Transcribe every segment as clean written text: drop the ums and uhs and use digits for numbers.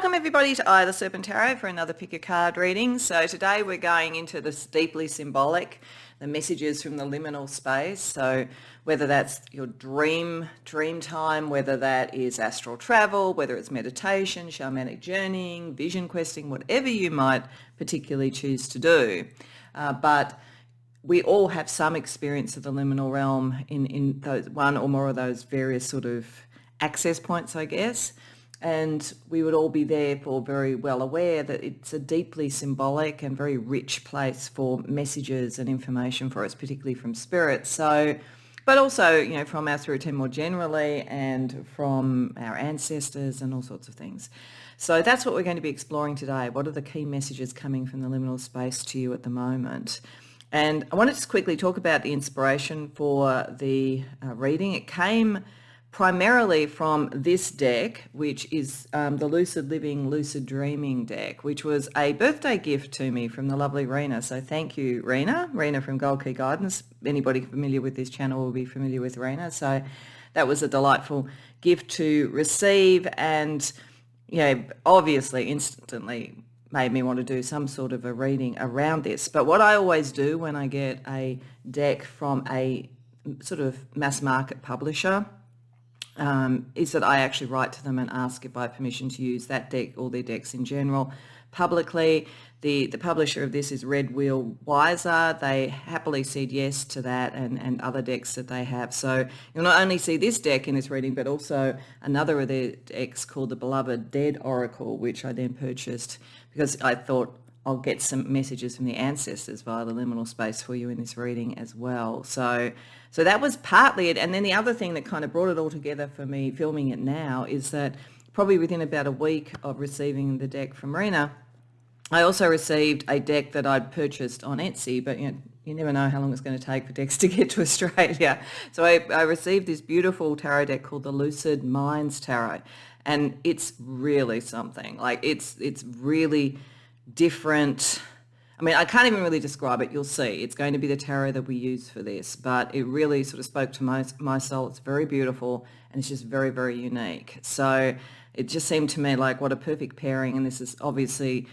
Welcome everybody to the Serpent Tarot for another pick a card reading. So today we're going into this deeply symbolic, the messages from the liminal space. So whether that's your dream time, whether that is astral travel, whether it's meditation, shamanic journeying, vision questing, whatever you might particularly choose to do. But we all have some experience of the liminal realm in those one or more of those various sort of access points, I guess. And we would all be therefore very well aware that it's a deeply symbolic and very rich place for messages and information for us, particularly from spirit. So, but also, you know, from our spirit team more generally and from our ancestors and all sorts of things. So that's what we're going to be exploring today. What are the key messages coming from the liminal space to you at the moment? And I want to just quickly talk about the inspiration for the reading. It came primarily from this deck, which is the Lucid Living, Lucid Dreaming deck, which was a birthday gift to me from the lovely Rena. So thank you, Rena. Rena from Gold Key Guidance. Anybody familiar with this channel will be familiar with Rena. So that was a delightful gift to receive and, you know, obviously instantly made me want to do some sort of a reading around this. But what I always do when I get a deck from a sort of mass market publisher is that I actually write to them and ask if I have permission to use that deck or their decks in general publicly. The publisher of this is Red Wheel Weiser. They happily said yes to that and other decks that they have. So you'll not only see this deck in this reading, but also another of their decks called the Beloved Dead Oracle, which I then purchased because I thought I'll get some messages from the ancestors via the liminal space for you in this reading as well. So that was partly it. And then the other thing that kind of brought it all together for me filming it now is that probably within about a week of receiving the deck from Rena, I also received a deck that I'd purchased on Etsy, but you never know how long it's going to take for decks to get to Australia. So I received this beautiful tarot deck called the Lucid Minds Tarot. And it's really something. Like it's really different. I mean, I can't even really describe it. You'll see. It's going to be the tarot that we use for this, but it really sort of spoke to my soul. It's very beautiful and it's just very, very unique. So it just seemed to me like what a perfect pairing. And this is obviously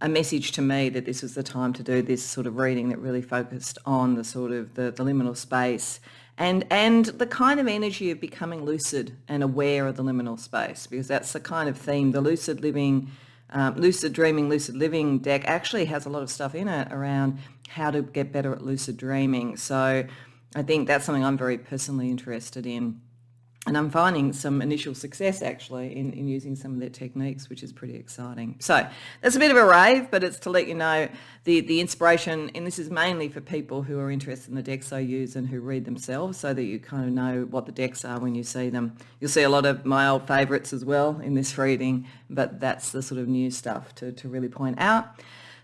a message to me that this was the time to do this sort of reading that really focused on the sort of the liminal space and the kind of energy of becoming lucid and aware of the liminal space, because that's the kind of theme. The Lucid Living, Lucid Dreaming, Lucid Living deck actually has a lot of stuff in it around how to get better at lucid dreaming. So I think that's something I'm very personally interested in. And I'm finding some initial success actually in using some of their techniques, which is pretty exciting. So that's a bit of a rave, but it's to let you know the inspiration, and this is mainly for people who are interested in the decks I use and who read themselves, so that you kind of know what the decks are when you see them. You'll see a lot of my old favourites as well in this reading, but that's the sort of new stuff to really point out.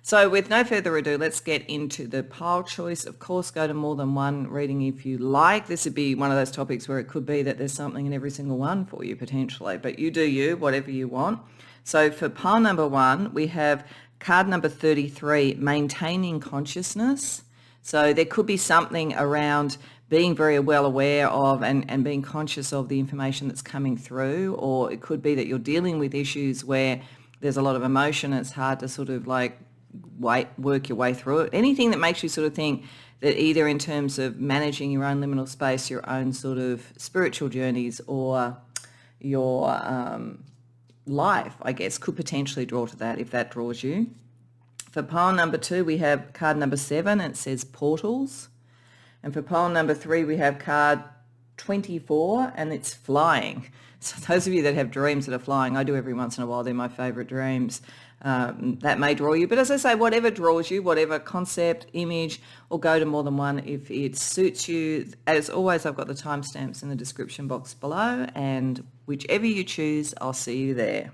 So with no further ado, let's get into the pile choice. Of course, go to more than one reading if you like. This would be one of those topics where it could be that there's something in every single one for you potentially, but you do you, whatever you want. So for pile number one, we have card number 33, Maintaining Consciousness. So there could be something around being very well aware of and being conscious of the information that's coming through, or it could be that you're dealing with issues where there's a lot of emotion. It's hard to sort of like work your way through it. Anything that makes you sort of think that either in terms of managing your own liminal space, your own sort of spiritual journeys, or your life, I guess, could potentially draw to that if that draws you. For pile number two, we have card number 7, and it says Portals. And for pile number 3, we have card 24, and it's Flying. So those of you that have dreams that are flying, I do every once in a while. They're my favourite dreams. That may draw you. But as I say, whatever draws you, whatever concept, image, or go to more than one if it suits you. As always, I've got the timestamps in the description box below, and whichever you choose, I'll see you there.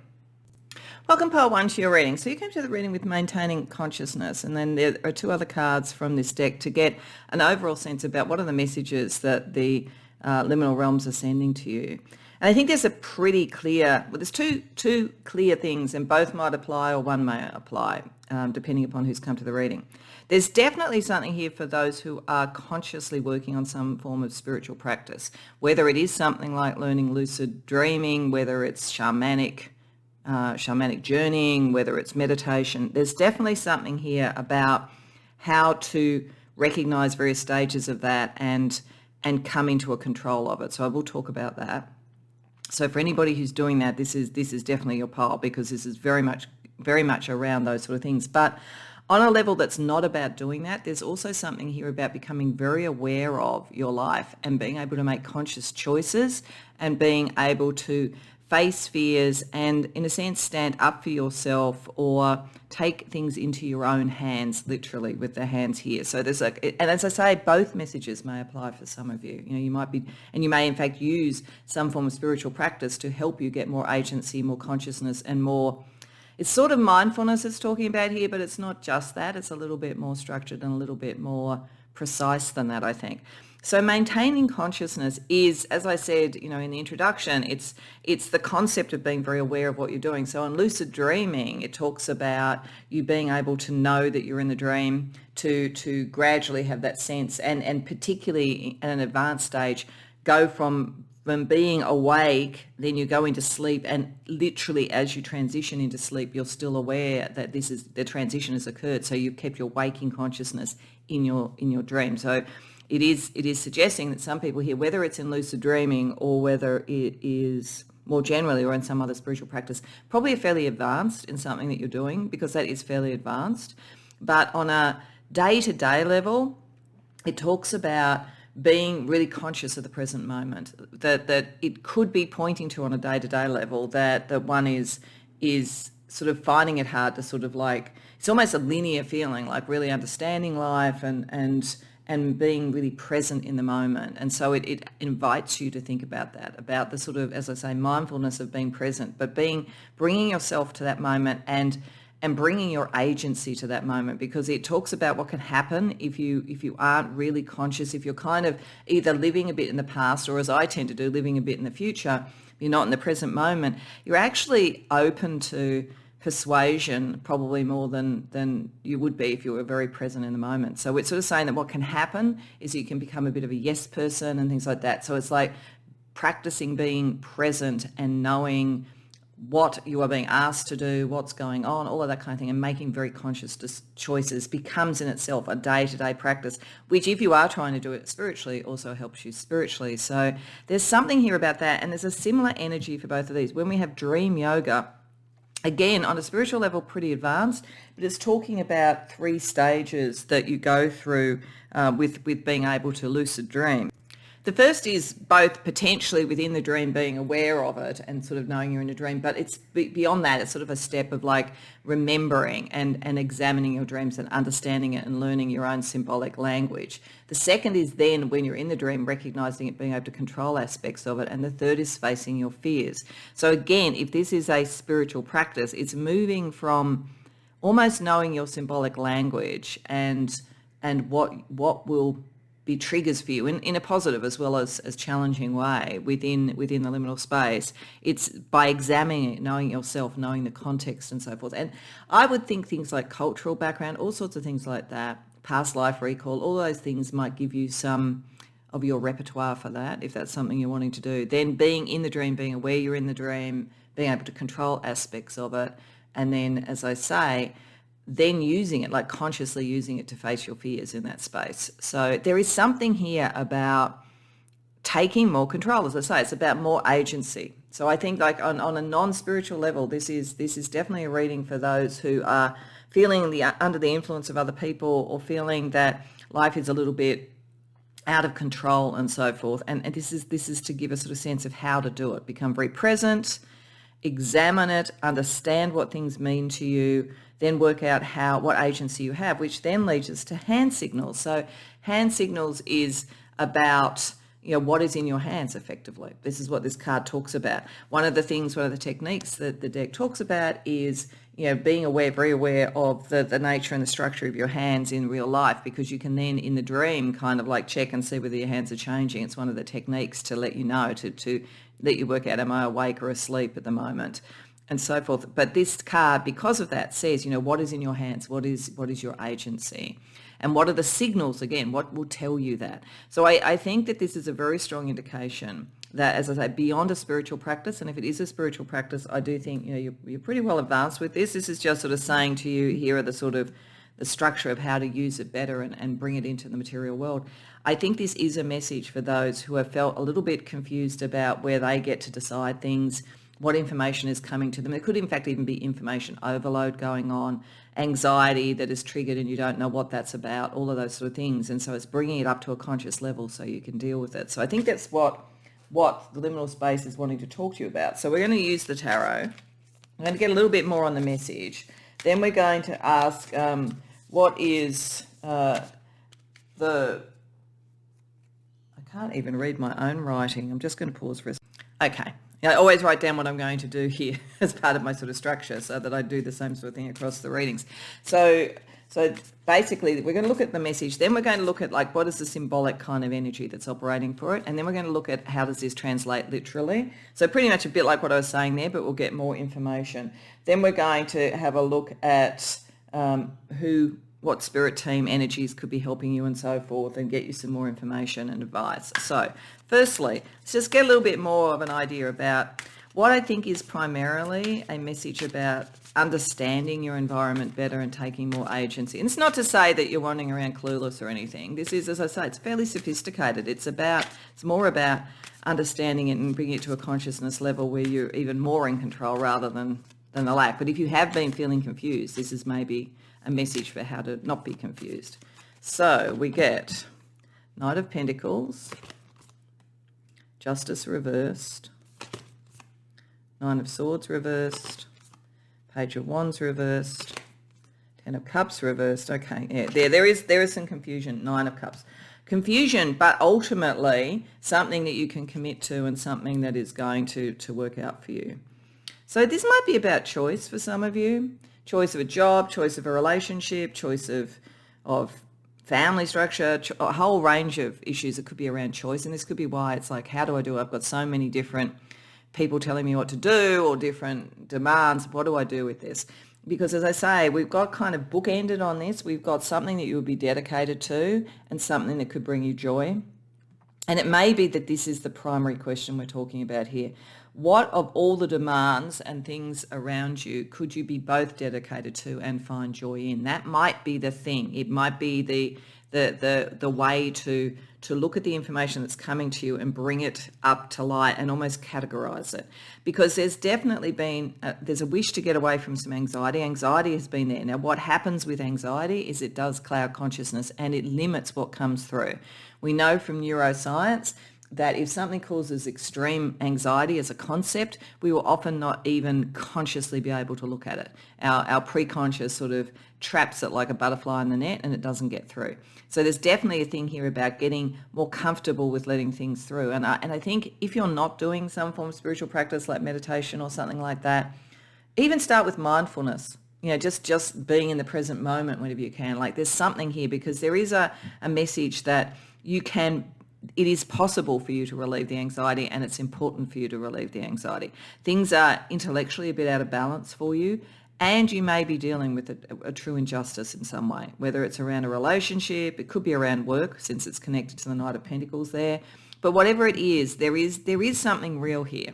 Welcome, pile 1, to your reading. So you came to the reading with Maintaining Consciousness, and then there are 2 other cards from this deck to get an overall sense about what are the messages that the liminal realms are sending to you. And I think there's a pretty clear, well, there's two clear things, and both might apply or one may apply, depending upon who's come to the reading. There's definitely something here for those who are consciously working on some form of spiritual practice, whether it is something like learning lucid dreaming, whether it's shamanic shamanic journeying, whether it's meditation. There's definitely something here about how to recognize various stages of that and come into a control of it. So I will talk about that. So for anybody who's doing that, this is definitely your pile, because this is very much around those sort of things. But on a level that's not about doing that, there's also something here about becoming very aware of your life and being able to make conscious choices and being able to face fears and, in a sense, stand up for yourself or take things into your own hands, literally with the hands here. So there's and as I say, both messages may apply for some of you. You might be, and you may in fact use some form of spiritual practice to help you get more agency, more consciousness, and more. It's sort of mindfulness it's talking about here, but it's not just that. It's a little bit more structured and a little bit more precise than that, I think. So maintaining consciousness is, as I said, in the introduction, it's the concept of being very aware of what you're doing. So in lucid dreaming, it talks about you being able to know that you're in the dream, to gradually have that sense, and particularly at an advanced stage, go from being awake, then you go into sleep, and literally as you transition into sleep, you're still aware that the transition has occurred. So you've kept your waking consciousness in your dream. So it is suggesting that some people here, whether it's in lucid dreaming or whether it is more generally or in some other spiritual practice, probably are fairly advanced in something that you're doing, because that is fairly advanced. But on a day-to-day level, it talks about being really conscious of the present moment, that it could be pointing to on a day-to-day level that one is sort of finding it hard to sort of like, it's almost a linear feeling, like really understanding life and being really present in the moment. And so it invites you to think about that, about the sort of, as I say, mindfulness of being present, but bringing yourself to that moment and bringing your agency to that moment, because it talks about what can happen if you aren't really conscious, if you're kind of either living a bit in the past, or as I tend to do, living a bit in the future. You're not in the present moment. You're actually open to persuasion probably more than you would be if you were very present in the moment. So it's sort of saying that what can happen is you can become a bit of a yes person and things like that. So it's like practicing being present and knowing what you are being asked to do, what's going on, all of that kind of thing, and making very conscious choices becomes in itself a day-to-day practice, which if you are trying to do it spiritually also helps you spiritually. So there's something here about that, and there's a similar energy for both of these. When we have dream yoga, again, on a spiritual level, pretty advanced, but it's talking about 3 stages that you go through with being able to lucid dream. The first is both potentially within the dream being aware of it and sort of knowing you're in a dream, but it's beyond that. It's sort of a step of like remembering and examining your dreams and understanding it and learning your own symbolic language. The second is then when you're in the dream, recognizing it, being able to control aspects of it. And the third is facing your fears. So again, if this is a spiritual practice, it's moving from almost knowing your symbolic language and what will be triggers for you in a positive as well as challenging way within the liminal space. It's by examining it, knowing yourself, knowing the context and so forth. And I would think things like cultural background, all sorts of things like that, past life recall, all those things might give you some of your repertoire for that, if that's something you're wanting to do. Then being in the dream, being aware you're in the dream, being able to control aspects of it, and then, as I say, then using it, like consciously using it to face your fears in that space. So there is something here about taking more control. As I say, it's about more agency. So I think like on a non-spiritual level, this is definitely a reading for those who are feeling under the influence of other people, or feeling that life is a little bit out of control and so forth. And this is to give a sort of sense of how to do it. Become very present, examine it, understand what things mean to you, then work out what agency you have, which then leads us to hand signals. So hand signals is about what is in your hands effectively. This is what this card talks about. One of the techniques that the deck talks about is being very aware of the nature and the structure of your hands in real life, because you can then in the dream kind of like check and see whether your hands are changing. It's one of the techniques to let you know, to let you work out, am I awake or asleep at the moment, and so forth. But this card, because of that, says, what is in your hands? What is your agency? And what are the signals, again, what will tell you that? So I think that this is a very strong indication that, as I say, beyond a spiritual practice. And if it is a spiritual practice, I do think, you're pretty well advanced with this. This is just sort of saying to you, here are the sort of the structure of how to use it better and bring it into the material world. I think this is a message for those who have felt a little bit confused about where they get to decide things, what information is coming to them. It could in fact even be information overload going on, anxiety that is triggered and you don't know what that's about, all of those sort of things. And so it's bringing it up to a conscious level so you can deal with it. So I think that's what the liminal space is wanting to talk to you about. So we're going to use the tarot. I'm going to get a little bit more on the message. Then we're going to ask what is I can't even read my own writing. I'm just going to pause for a second. Okay. I always write down what I'm going to do here as part of my sort of structure so that I do the same sort of thing across the readings. So basically we're going to look at the message, then we're going to look at like what is the symbolic kind of energy that's operating for it, and then we're going to look at how does this translate literally. So pretty much a bit like what I was saying there, but we'll get more information. Then we're going to have a look at what spirit team energies could be helping you and so forth, and get you some more information and advice. So firstly, let's just get a little bit more of an idea about what I think is primarily a message about understanding your environment better and taking more agency. And it's not to say that you're wandering around clueless or anything. This is, as I say, it's fairly sophisticated. It's more about understanding it and bringing it to a consciousness level where you're even more in control rather than the lack. But if you have been feeling confused, this is maybe a message for how to not be confused. So we get Knight of Pentacles, Justice reversed, Nine of Swords reversed, Page of Wands reversed, Ten of Cups reversed. Okay, yeah, there is some confusion. Nine of Cups. Confusion, but ultimately something that you can commit to and something that is going to work out for you. So this might be about choice for some of you. Choice of a job, choice of a relationship, choice of family structure, a whole range of issues. It could be around choice, and this could be why it's like, how do I do it? I've got so many different people telling me what to do or different demands. What do I do with this? Because as I say, we've got kind of bookended on this. We've got something that you would be dedicated to and something that could bring you joy. And it may be that this is the primary question we're talking about here. What of all the demands and things around you could you be both dedicated to and find joy in? That might be the thing. It might be the way to look at the information that's coming to you and bring it up to light and almost categorize it. Because there's definitely been, there's a wish to get away from some anxiety. Anxiety has been there. Now, what happens with anxiety is it does cloud consciousness and it limits what comes through. We know from neuroscience that if something causes extreme anxiety as a concept, we will often not even consciously be able to look at it. Our preconscious sort of traps it like a butterfly in the net and it doesn't get through. So there's definitely a thing here about getting more comfortable with letting things through. And I think if you're not doing some form of spiritual practice like meditation or something like that, even start with mindfulness. Just being in the present moment whenever you can. Like there's something here because there is a message that it is possible for you to relieve the anxiety and it's important for you to relieve the anxiety. Things are intellectually a bit out of balance for you and you may be dealing with a true injustice in some way, whether it's around a relationship, it could be around work since it's connected to the Knight of Pentacles there. But whatever it is, there is something real here.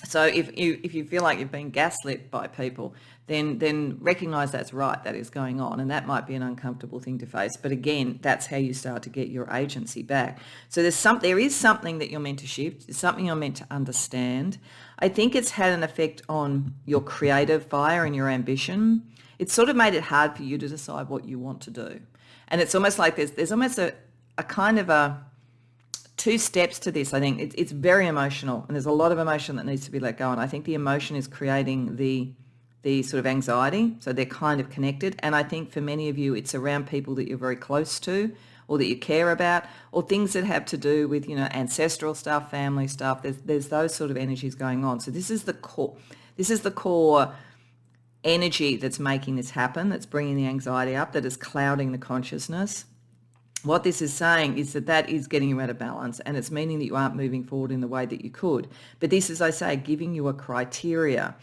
So if you feel like you've been gaslit by people, then recognize that's right, that is going on, and that might be an uncomfortable thing to face. But again, that's how you start to get your agency back. So there is something that you're meant to shift. It's something you're meant to understand. I think it's had an effect on your creative fire and your ambition. It's sort of made it hard for you to decide what you want to do. And it's almost like there's almost a kind of a two steps to this. I think it's very emotional and there's a lot of emotion that needs to be let go. And I think the emotion is creating the sort of anxiety. So they're kind of connected. And I think for many of you, it's around people that you're very close to or that you care about or things that have to do with, ancestral stuff, family stuff. There's those sort of energies going on. So this is the core energy that's making this happen, that's bringing the anxiety up, that is clouding the consciousness. What this is saying is that is getting you out of balance and it's meaning that you aren't moving forward in the way that you could. But this is, I say, giving you a criteria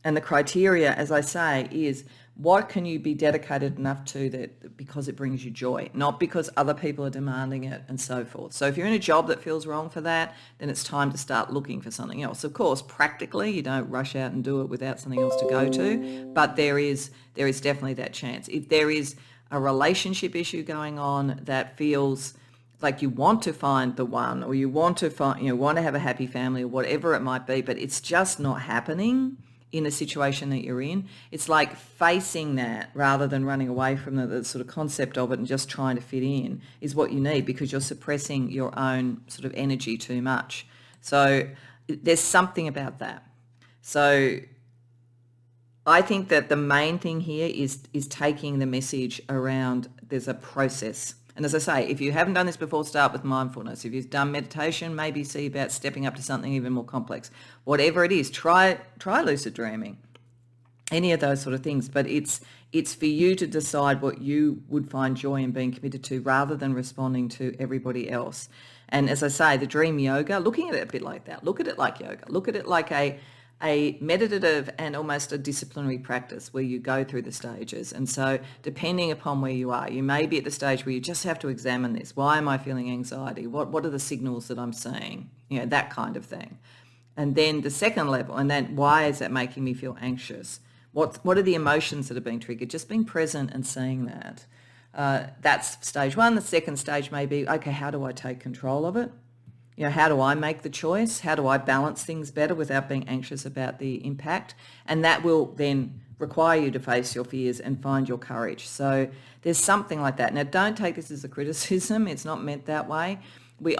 And the criteria, as I say, is what can you be dedicated enough to that because it brings you joy, not because other people are demanding it and so forth. So if you're in a job that feels wrong for that, then it's time to start looking for something else. Of course, practically, you don't rush out and do it without something else to go to, but there is definitely that chance. If there is a relationship issue going on that feels like you want to find the one, or you want to find, want to have a happy family, or whatever it might be, but it's just not happening in the situation that you're in, it's like facing that rather than running away from the sort of concept of it and just trying to fit in is what you need, because you're suppressing your own sort of energy too much. So there's something about that. So I think that the main thing here is taking the message around there's a process. And as I say, if you haven't done this before, start with mindfulness. If you've done meditation, maybe see about stepping up to something even more complex. Whatever it is, try lucid dreaming, any of those sort of things. But it's for you to decide what you would find joy in being committed to rather than responding to everybody else. And as I say, the dream yoga, looking at it a bit like that. Look at it like yoga. Look at it like a meditative and almost a disciplinary practice where you go through the stages. And so depending upon where you are, you may be at the stage where you just have to examine this. Why am I feeling anxiety? What are the signals that I'm seeing? That kind of thing. And then the second level, and then why is that making me feel anxious? What are the emotions that are being triggered? Just being present and seeing that. That's stage one. The second stage may be, okay, how do I take control of it? How do I make the choice? How do I balance things better without being anxious about the impact? And that will then require you to face your fears and find your courage. So there's something like that. Now, don't take this as a criticism. It's not meant that way. We're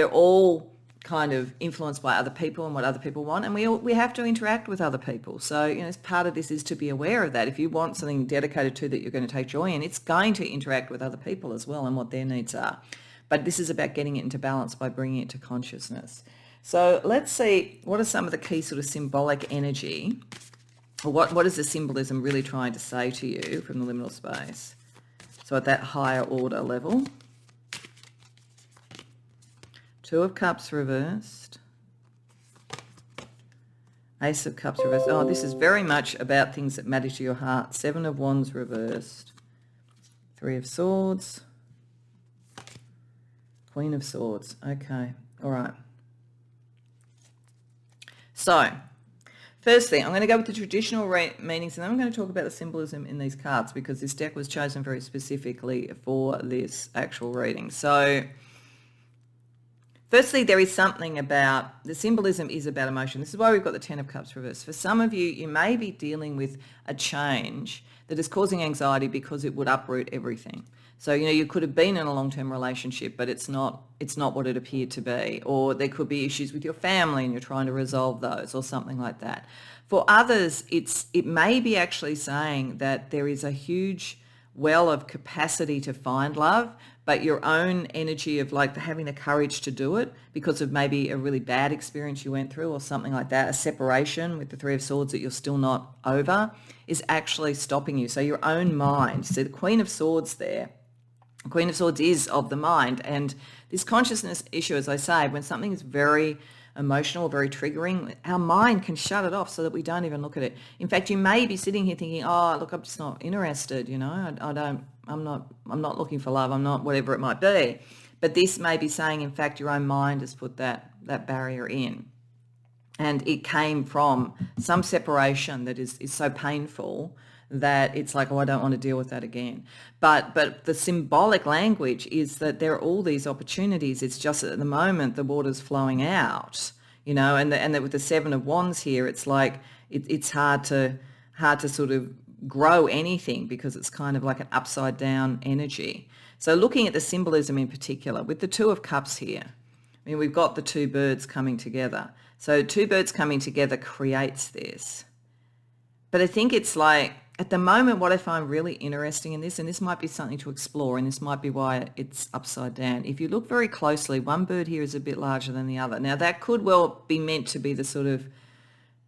all kind of influenced by other people and what other people want, and we have to interact with other people. So, as part of this is to be aware of that. If you want something dedicated to that you're going to take joy in, it's going to interact with other people as well and what their needs are. But this is about getting it into balance by bringing it to consciousness. So let's see, what are some of the key sort of symbolic energy, or what is the symbolism really trying to say to you from the liminal space? So at that higher order level. Two of Cups reversed. Ace of Cups reversed. Oh, this is very much about things that matter to your heart. Seven of Wands reversed. Three of Swords. Queen of Swords. Okay. All right. So, firstly, I'm going to go with the traditional meanings, and then I'm going to talk about the symbolism in these cards, because this deck was chosen very specifically for this actual reading. So, firstly, there is something about, the symbolism is about emotion. This is why we've got the Ten of Cups reversed. For some of you, you may be dealing with a change that is causing anxiety because it would uproot everything. So, you could have been in a long-term relationship, but it's not what it appeared to be. Or there could be issues with your family and you're trying to resolve those, or something like that. For others, it may be actually saying that there is a huge well of capacity to find love, but your own energy of like having the courage to do it because of maybe a really bad experience you went through or something like that, a separation with the Three of Swords that you're still not over, is actually stopping you. So your own mind. So the Queen of Swords there, Queen of Swords is of the mind, and this consciousness issue, as I say, when something is very emotional, very triggering, our mind can shut it off so that we don't even look at it. In fact, you may be sitting here thinking, oh, look, I'm just not interested, I'm not looking for love, I'm not, whatever it might be. But this may be saying, in fact, your own mind has put that barrier in. And it came from some separation that is so painful that it's like, oh, I don't want to deal with that again. But the symbolic language is that there are all these opportunities. It's just at the moment the water's flowing out, and that with the Seven of Wands here, it's like it's hard to sort of grow anything because it's kind of like an upside down energy. So looking at the symbolism in particular, with the Two of Cups here, we've got the two birds coming together. So two birds coming together creates this. But I think it's like, at the moment, what I find really interesting in this, and this might be something to explore, and this might be why it's upside down. If you look very closely, one bird here is a bit larger than the other. Now, that could well be meant to be the sort of,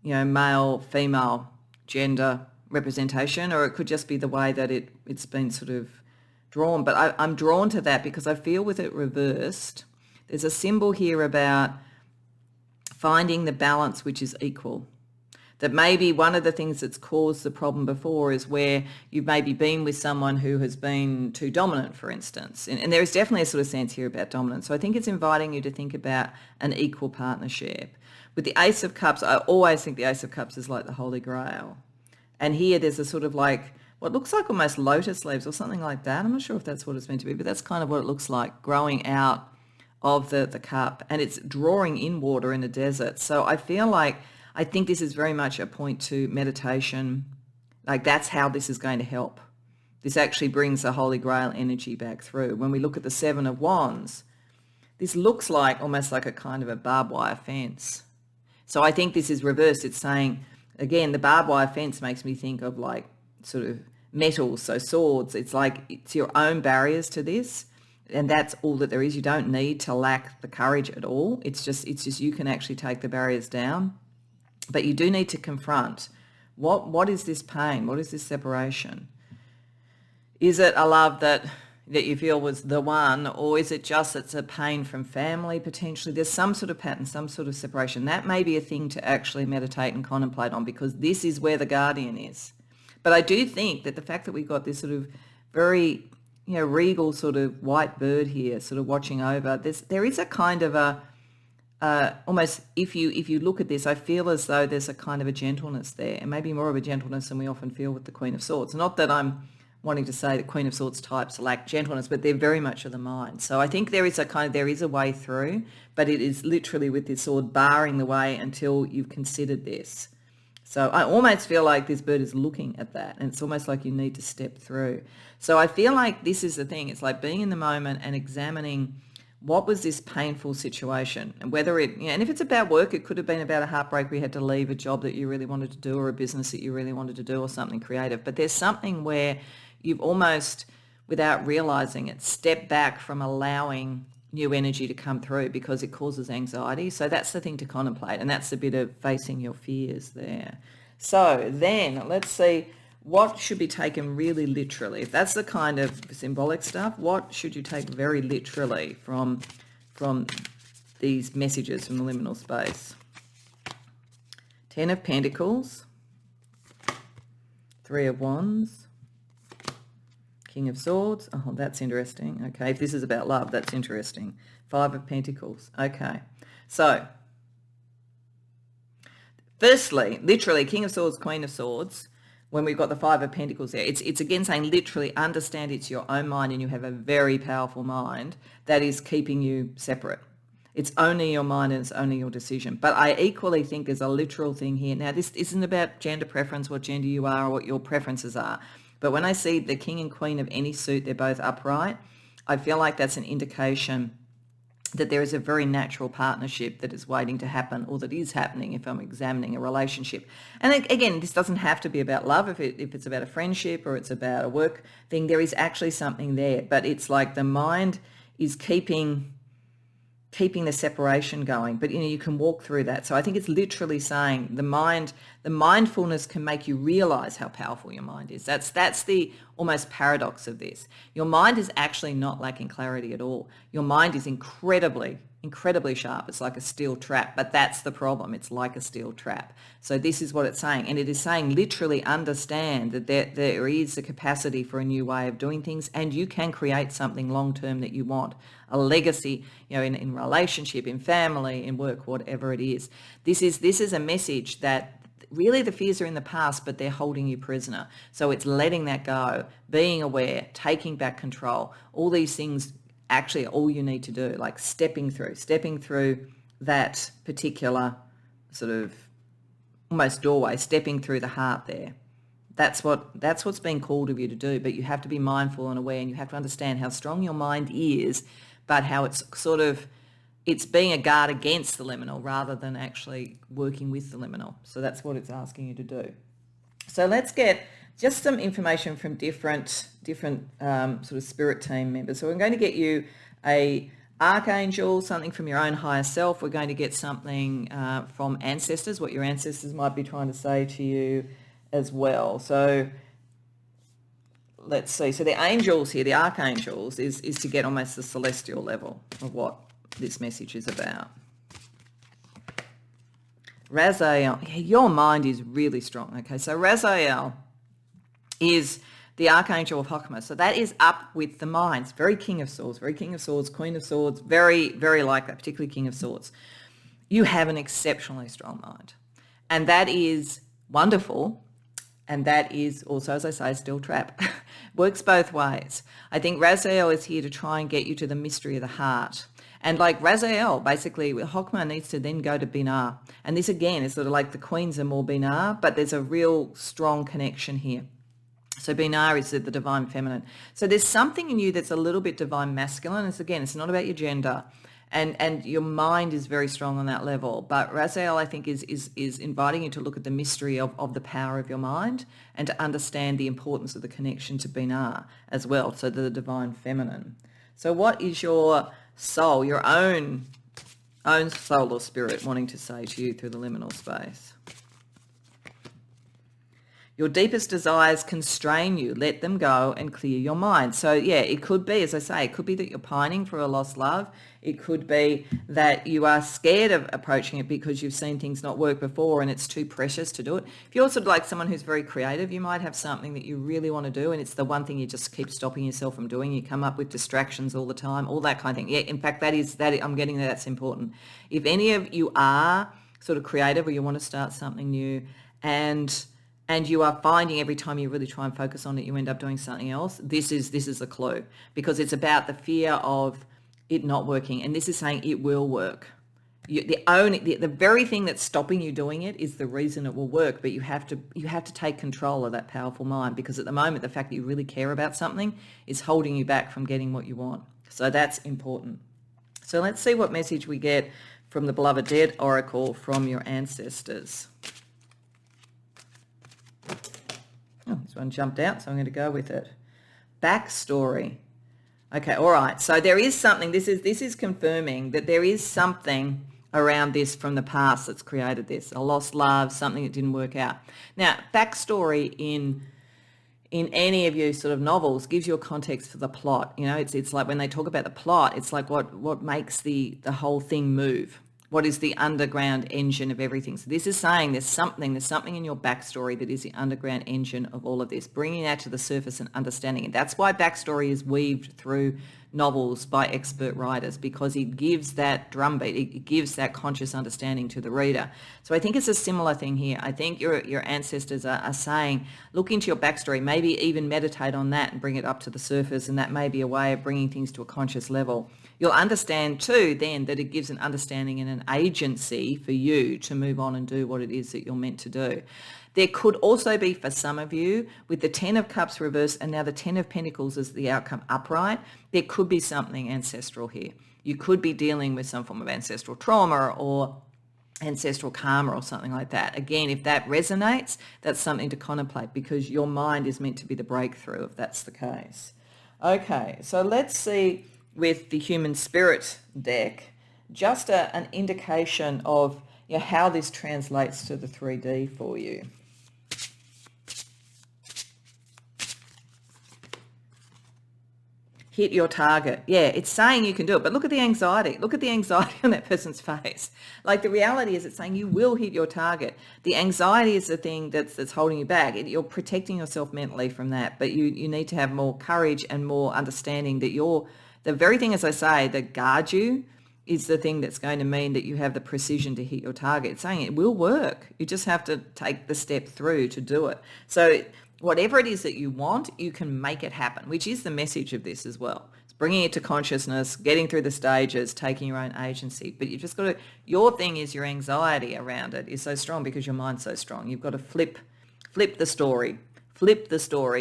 male, female gender representation, or it could just be the way that it's been sort of drawn. But I'm drawn to that because I feel with it reversed, there's a symbol here about finding the balance which is equal. That maybe one of the things that's caused the problem before is where you've maybe been with someone who has been too dominant, for instance. And there is definitely a sort of sense here about dominance. So I think it's inviting you to think about an equal partnership. With the Ace of Cups, I always think the Ace of Cups is like the Holy Grail. And here there's a sort of like what looks like almost lotus leaves or something like that. I'm not sure if that's what it's meant to be, but that's kind of what it looks like, growing out of the cup. And it's drawing in water in a desert. So I feel like, I think this is very much a point to meditation. Like that's how this is going to help. This actually brings the Holy Grail energy back through. When we look at the Seven of Wands, this looks like almost like a kind of a barbed wire fence. So I think this is reversed. It's saying, again, the barbed wire fence makes me think of like sort of metals, so swords. It's like it's your own barriers to this, and that's all that there is. You don't need to lack the courage at all. It's just you can actually take the barriers down, but you do need to confront what is this pain? What is this separation? Is it a love that you feel was the one, or is it just it's a pain from family potentially? There's some sort of pattern, some sort of separation. That may be a thing to actually meditate and contemplate on, because this is where the guardian is. But I do think that the fact that we've got this sort of very, regal sort of white bird here sort of watching over, there is a kind of a, almost if you look at this, I feel as though there's a kind of a gentleness there, and maybe more of a gentleness than we often feel with the Queen of Swords. Not that I'm wanting to say that Queen of Swords types lack gentleness, but they're very much of the mind. So I think there is a way through, but it is literally with this sword barring the way until you've considered this. So I almost feel like this bird is looking at that, and it's almost like you need to step through. So I feel like this is the thing. It's like being in the moment and examining what was this painful situation, and whether and if it's about work, it could have been about a heartbreak where you had to leave a job that you really wanted to do, or a business that you really wanted to do, or something creative. But there's something where you've almost, without realizing it, stepped back from allowing new energy to come through because it causes anxiety. So that's the thing to contemplate, and that's a bit of facing your fears there. So then let's see what should be taken really literally. If that's the kind of symbolic stuff, what should you take very literally from these messages from the liminal space? 10 of Pentacles, 3 of Wands, King of Swords. Oh, that's interesting. Okay, if this is about love, that's interesting. 5 of Pentacles. Okay, so firstly, literally, King of Swords, Queen of Swords, when we've got the 5 of Pentacles there, it's again saying literally understand it's your own mind, and you have a very powerful mind that is keeping you separate. It's only your mind and it's only your decision. But I equally think there's a literal thing here. Now, this isn't about gender preference, what gender you are or what your preferences are. But when I see the king and queen of any suit, they're both upright, I feel like that's an indication that there is a very natural partnership that is waiting to happen, or that is happening if I'm examining a relationship. And again, this doesn't have to be about love. If it's about a friendship or it's about a work thing, there is actually something there. But it's like the mind is keeping the separation going, but you can walk through that. So I think it's literally saying the mindfulness can make you realize how powerful your mind is. That's the almost paradox of this. Your mind is actually not lacking clarity at all. Your mind is incredibly sharp. It's like a steel trap, but that's the problem. It's like a steel trap. So this is what it's saying, and it is saying literally understand that there is a capacity for a new way of doing things, and you can create something long-term that you want, a legacy, in relationship, in family, in work, whatever it is. This is a message that really the fears are in the past, but they're holding you prisoner. So it's letting that go, being aware, taking back control, all these things. Actually, all you need to do, like stepping through that particular sort of almost doorway, stepping through the heart there. That's what's being called of you to do. But you have to be mindful and aware, and you have to understand how strong your mind is, but how it's being a guard against the liminal rather than actually working with the liminal. So that's what it's asking you to do. So let's get just some information from different sort of spirit team members. So we're going to get you a archangel, something from your own higher self. We're going to get something from ancestors, what your ancestors might be trying to say to you as well. So let's see. So the angels here, the archangels, is to get almost the celestial level of what this message is about. Raziel, yeah, your mind is really strong. Okay, so Raziel is the Archangel of Chokmah. So that is up with the minds. Very King of Swords, Queen of Swords, very, very like that, particularly King of Swords. You have an exceptionally strong mind. And that is wonderful. And that is also, as I say, still trap. Works both ways. I think Raziel is here to try and get you to the mystery of the heart. And like Raziel, basically, Chokmah needs to then go to Binah. And this, again, is sort of like the queens are more Binah, but there's a real strong connection here. So Binah is the divine feminine. So there's something in you that's a little bit divine masculine. It's not about your gender. And your mind is very strong on that level. But Raziel, I think, is inviting you to look at the mystery of the power of your mind and to understand the importance of the connection to Binah as well, so the divine feminine. So what is your soul, your own soul or spirit wanting to say to you through the liminal space? Your deepest desires constrain you. Let them go and clear your mind. So yeah, it could be, as I say, it could be that you're pining for a lost love. It could be that you are scared of approaching it because you've seen things not work before and it's too precious to do it. If you're sort of like someone who's very creative, you might have something that you really want to do and it's the one thing you just keep stopping yourself from doing. You come up with distractions all the time, all that kind of thing. Yeah, in fact, I'm getting that's important. If any of you are sort of creative or you want to start something new and you are finding every time you really try and focus on it, you end up doing something else, this is a clue, because it's about the fear of it not working. And this is saying it will work. The very thing that's stopping you doing it is the reason it will work, but you have to take control of that powerful mind, because at the moment, the fact that you really care about something is holding you back from getting what you want. So that's important. So let's see what message we get from the Beloved Dead Oracle from your ancestors. Oh, this one jumped out, so I'm going to go with it. Backstory. Okay, all right. So there is something, this is confirming that there is something around this from the past that's created this. A lost love, something that didn't work out. Now, backstory in any of your sort of novels gives you a context for the plot. You know, it's like when they talk about the plot, it's like what makes the whole thing move. What is the underground engine of everything? So this is saying there's something in your backstory that is the underground engine of all of this, bringing that to the surface and understanding it. That's why backstory is weaved through novels by expert writers, because it gives that drumbeat, it gives that conscious understanding to the reader. So I think it's a similar thing here. I think your ancestors are saying, look into your backstory, maybe even meditate on that and bring it up to the surface, and that may be a way of bringing things to a conscious level. You'll understand too then that it gives an understanding and an agency for you to move on and do what it is that you're meant to do. There could also be, for some of you, with the 10 of Cups reversed and now the 10 of Pentacles as the outcome upright, there could be something ancestral here. You could be dealing with some form of ancestral trauma or ancestral karma or something like that. Again, if that resonates, that's something to contemplate, because your mind is meant to be the breakthrough if that's the case. Okay, so let's see with the Human Spirit deck, just an indication of how this translates to the 3D for you. Hit your target. Yeah, it's saying you can do it, but look at the anxiety. Look at the anxiety on that person's face. Like, the reality is it's saying you will hit your target. The anxiety is the thing that's holding you back. You're protecting yourself mentally from that, but you need to have more courage and more understanding that the very thing, as I say, that guards you is the thing that's going to mean that you have the precision to hit your target. It's saying it will work. You just have to take the step through to do it. So whatever it is that you want, you can make it happen, which is the message of this as well. It's bringing it to consciousness, getting through the stages, taking your own agency. But you just got to, your thing is your anxiety around it is so strong because your mind's so strong. You've got to flip the story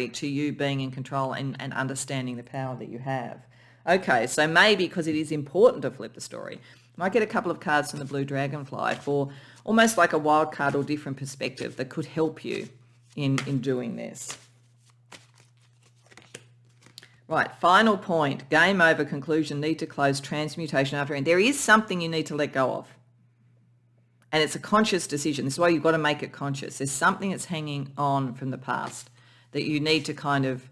to you being in control and understanding the power that you have. Okay, so maybe because it is important to flip the story, you might get a couple of cards from the Blue Dragonfly for almost like a wild card or different perspective that could help you in doing this. Right, final point, game over, conclusion, need to close, transmutation after end. There is something you need to let go of. And it's a conscious decision. This is why you've got to make it conscious. There's something that's hanging on from the past that you need to kind of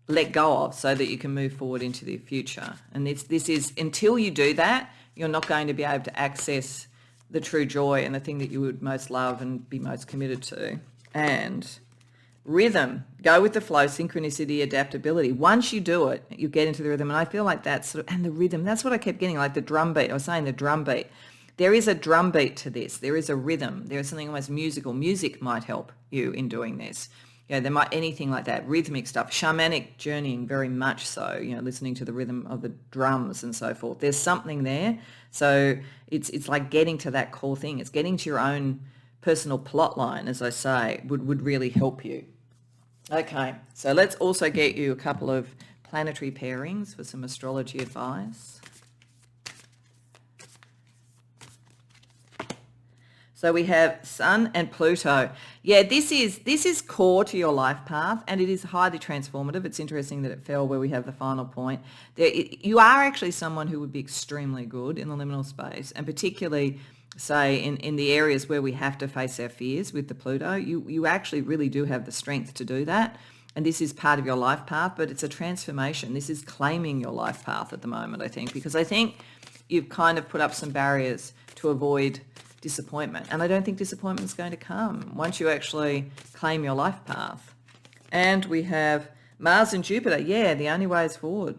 let go of so that you can move forward into the future. And this is, until you do that, you're not going to be able to access the true joy and the thing that you would most love and be most committed to. And rhythm, go with the flow, synchronicity, adaptability. Once you do it, you get into the rhythm. And I feel like that's sort of, and the rhythm, that's what I kept getting, like the drum beat. I was saying the drum beat. There is a drum beat to this. There is a rhythm. There is something almost musical. Music might help you in doing this. There might, anything like that, rhythmic stuff, shamanic journeying very much so, listening to the rhythm of the drums and so forth. There's something there. So it's like getting to that core thing. It's getting to your own personal plot line, as I say, would really help you. Okay, so let's also get you a couple of planetary pairings for some astrology advice. So we have Sun and Pluto. Yeah, this is core to your life path, and it is highly transformative. It's interesting that it fell where we have the final point. You are actually someone who would be extremely good in the liminal space, and particularly, say, in the areas where we have to face our fears with the Pluto. You actually really do have the strength to do that, and this is part of your life path, but it's a transformation. This is claiming your life path at the moment, I think, because I think you've kind of put up some barriers to avoid disappointment. And I don't think disappointment is going to come once you actually claim your life path. And we have Mars and Jupiter. Yeah, the only way is forward.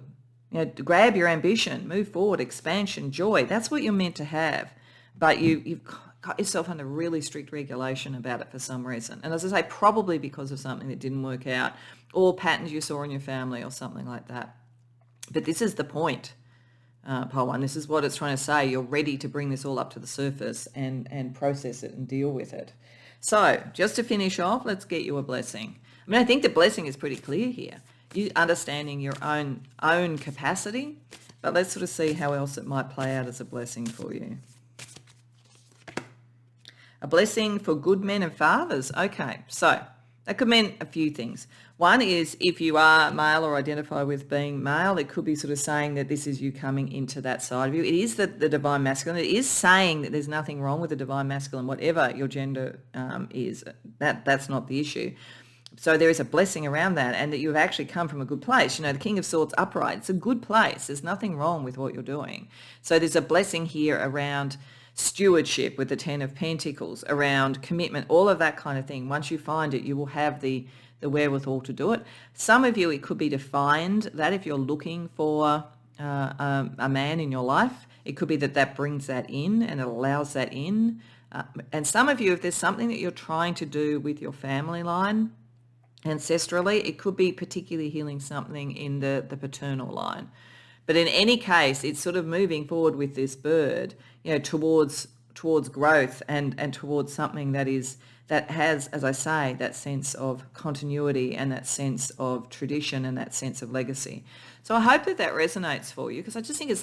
Grab your ambition, move forward, expansion, joy. That's what you're meant to have. But you've got yourself under really strict regulation about it for some reason. And as I say, probably because of something that didn't work out, or patterns you saw in your family or something like that. But this is the point. Pole one, this is what it's trying to say. You're ready to bring this all up to the surface and process it and deal with it. So just to finish off, let's get you a blessing. I mean, I think the blessing is pretty clear here. You understanding your own capacity, but let's sort of see how else it might play out as a blessing for you. A blessing for good men and fathers. Okay, so that could mean a few things. One is if you are male or identify with being male, it could be sort of saying that this is you coming into that side of you. It is the divine masculine. It is saying that there's nothing wrong with the divine masculine, whatever your gender is. That's not the issue. So there is a blessing around that, and that you've actually come from a good place. The King of Swords upright. It's a good place. There's nothing wrong with what you're doing. So there's a blessing here around stewardship with the 10 of Pentacles, around commitment, all of that kind of thing. Once you find it, you will have the wherewithal to do it. Some of you, it could be to find that if you're looking for a man in your life, it could be that brings that in and it allows that in. And some of you, if there's something that you're trying to do with your family line, ancestrally, it could be particularly healing something in the paternal line. But in any case, it's sort of moving forward with this bird, towards growth and towards something that has, as I say, that sense of continuity and that sense of tradition and that sense of legacy. So I hope that resonates for you, because I just think it's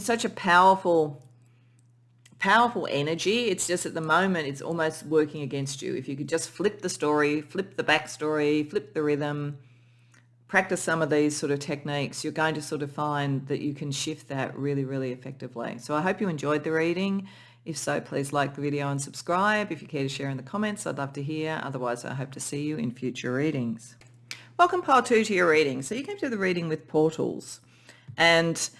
such a powerful energy. It's just at the moment, it's almost working against you. If you could just flip the story, flip the backstory, flip the rhythm, practice some of these sort of techniques, you're going to sort of find that you can shift that really, really effectively. So I hope you enjoyed the reading. If so, please like the video and subscribe. If you care to share in the comments, I'd love to hear. Otherwise, I hope to see you in future readings. Welcome, Pile 2, to your reading. So you came to the reading with portals. And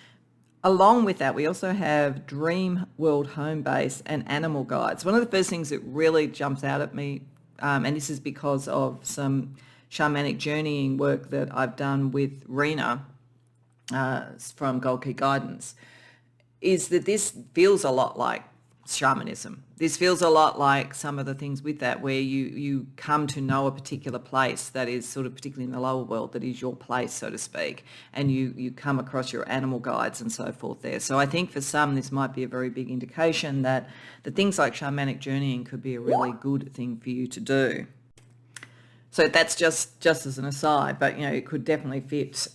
along with that, we also have Dream World Home Base and Animal Guides. One of the first things that really jumps out at me, and this is because of some shamanic journeying work that I've done with Rena from Gold Key Guidance, is that this feels a lot like shamanism. This feels a lot like some of the things with that, where you come to know a particular place that is sort of, particularly in the lower world, that is your place, so to speak, and you come across your animal guides and so forth there. So I think for some, this might be a very big indication that the things like shamanic journeying could be a really good thing for you to do. So that's just as an aside, but it could definitely fit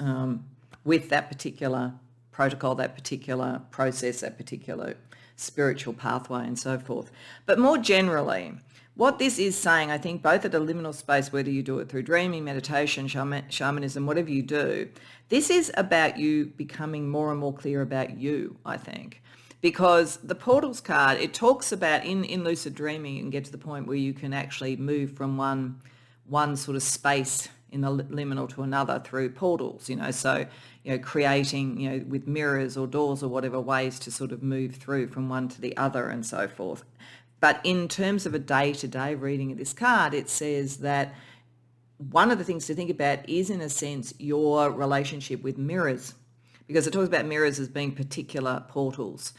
with that particular protocol, that particular process, that particular spiritual pathway and so forth. But more generally, what this is saying, I think, both at a liminal space, whether you do it through dreaming, meditation, shamanism, whatever you do, this is about you becoming more and more clear about you, I think. Because the portals card, it talks about in lucid dreaming, you can get to the point where you can actually move from one sort of space in the liminal to another through portals, so, creating, with mirrors or doors or whatever ways to sort of move through from one to the other and so forth. But in terms of a day-to-day reading of this card, it says that one of the things to think about is, in a sense, your relationship with mirrors, because it talks about mirrors as being particular portals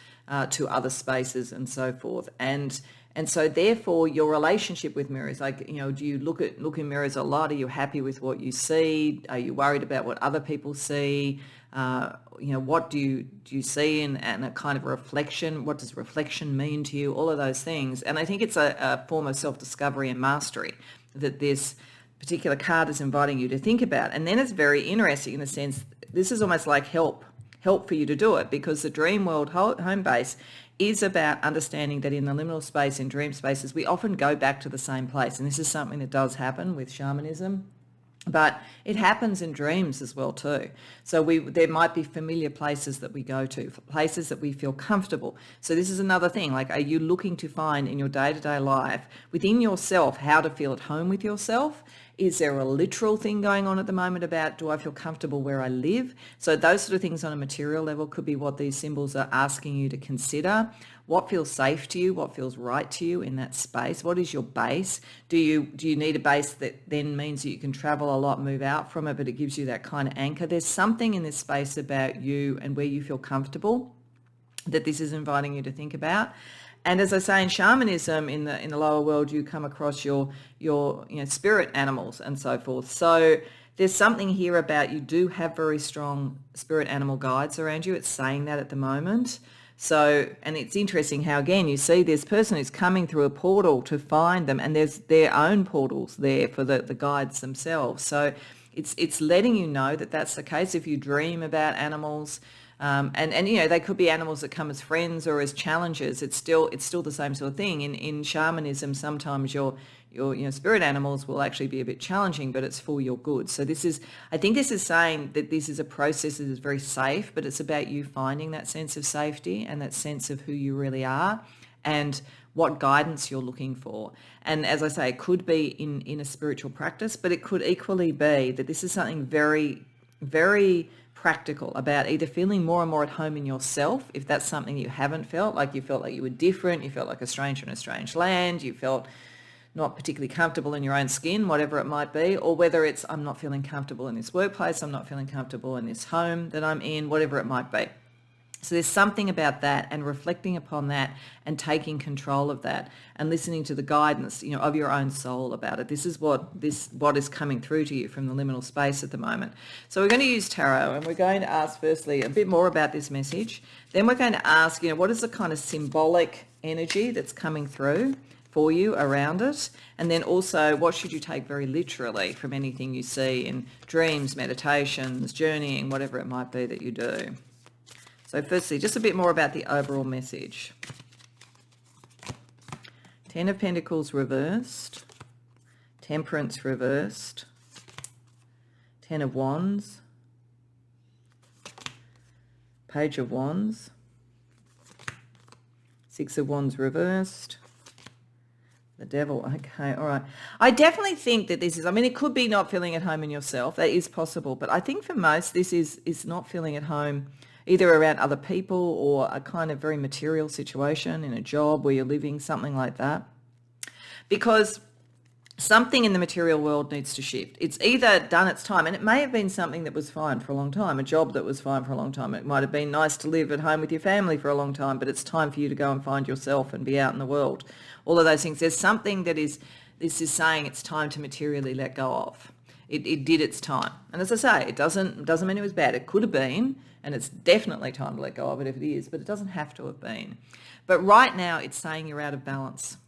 to other spaces and so forth. And so therefore your relationship with mirrors, like, do you look in mirrors a lot? Are you happy with what you see? Are you worried about what other people see? What do you see in a kind of reflection? What does reflection mean to you? All of those things. And I think it's a form of self-discovery and mastery that this particular card is inviting you to think about. And then it's very interesting in the sense, this is almost like help for you to do it, because the dream world home base is about understanding that in the liminal space, in dream spaces, we often go back to the same place. And this is something that does happen with shamanism, but it happens in dreams as well too. So there might be familiar places that we go to, places that we feel comfortable. So this is another thing, like, are you looking to find in your day-to-day life within yourself how to feel at home with yourself? Is there a literal thing going on at the moment about, do I feel comfortable where I live? So those sort of things on a material level could be what these symbols are asking you to consider. What feels safe to you? What feels right to you in that space? What is your base? Do you need a base that then means that you can travel a lot, move out from it, but it gives you that kind of anchor? There's something in this space about you and where you feel comfortable that this is inviting you to think about. And as I say, in shamanism, in the lower world, you come across your spirit animals and so forth. So there's something here about, you do have very strong spirit animal guides around you. It's saying that at the moment. So, and it's interesting how, again, you see this person who's coming through a portal to find them, and there's their own portals there for the guides themselves. So it's letting you know that that's the case. If you dream about animals, and they could be animals that come as friends or as challenges. It's still the same sort of thing. In shamanism, sometimes your spirit animals will actually be a bit challenging, but it's for your good. So I think this is saying that this is a process that is very safe, but it's about you finding that sense of safety and that sense of who you really are and what guidance you're looking for. And as I say, it could be in a spiritual practice, but it could equally be that this is something very, very practical about either feeling more and more at home in yourself, if that's something you haven't felt, like you felt like you were different, you felt like a stranger in a strange land, you felt not particularly comfortable in your own skin, whatever it might be, or whether it's, I'm not feeling comfortable in this workplace, I'm not feeling comfortable in this home that I'm in, whatever it might be. So there's something about that, and reflecting upon that and taking control of that and listening to the guidance, of your own soul about it. This is what is coming through to you from the liminal space at the moment. So we're going to use tarot, and we're going to ask firstly a bit more about this message. Then we're going to ask, what is the kind of symbolic energy that's coming through for you around it? And then also, what should you take very literally from anything you see in dreams, meditations, journeying, whatever it might be that you do. So firstly, just a bit more about the overall message. 10 of Pentacles reversed, Temperance reversed, 10 of Wands, Page of Wands, 6 of Wands reversed, the Devil. Okay, all right. I definitely think that this is, it could be not feeling at home in yourself. That is possible. But I think for most, this is not feeling at home either around other people or a kind of very material situation in a job where you're living, something like that. Because something in the material world needs to shift. It's either done its time, and it may have been something that was fine for a long time, a job that was fine for a long time. It might have been nice to live at home with your family for a long time, but it's time for you to go and find yourself and be out in the world. All of those things. There's something that this is saying it's time to materially let go of. It did its time. And as I say, it doesn't mean it was bad. It could have been, and it's definitely time to let go of it if it is, but it doesn't have to have been. But right now it's saying you're out of balance.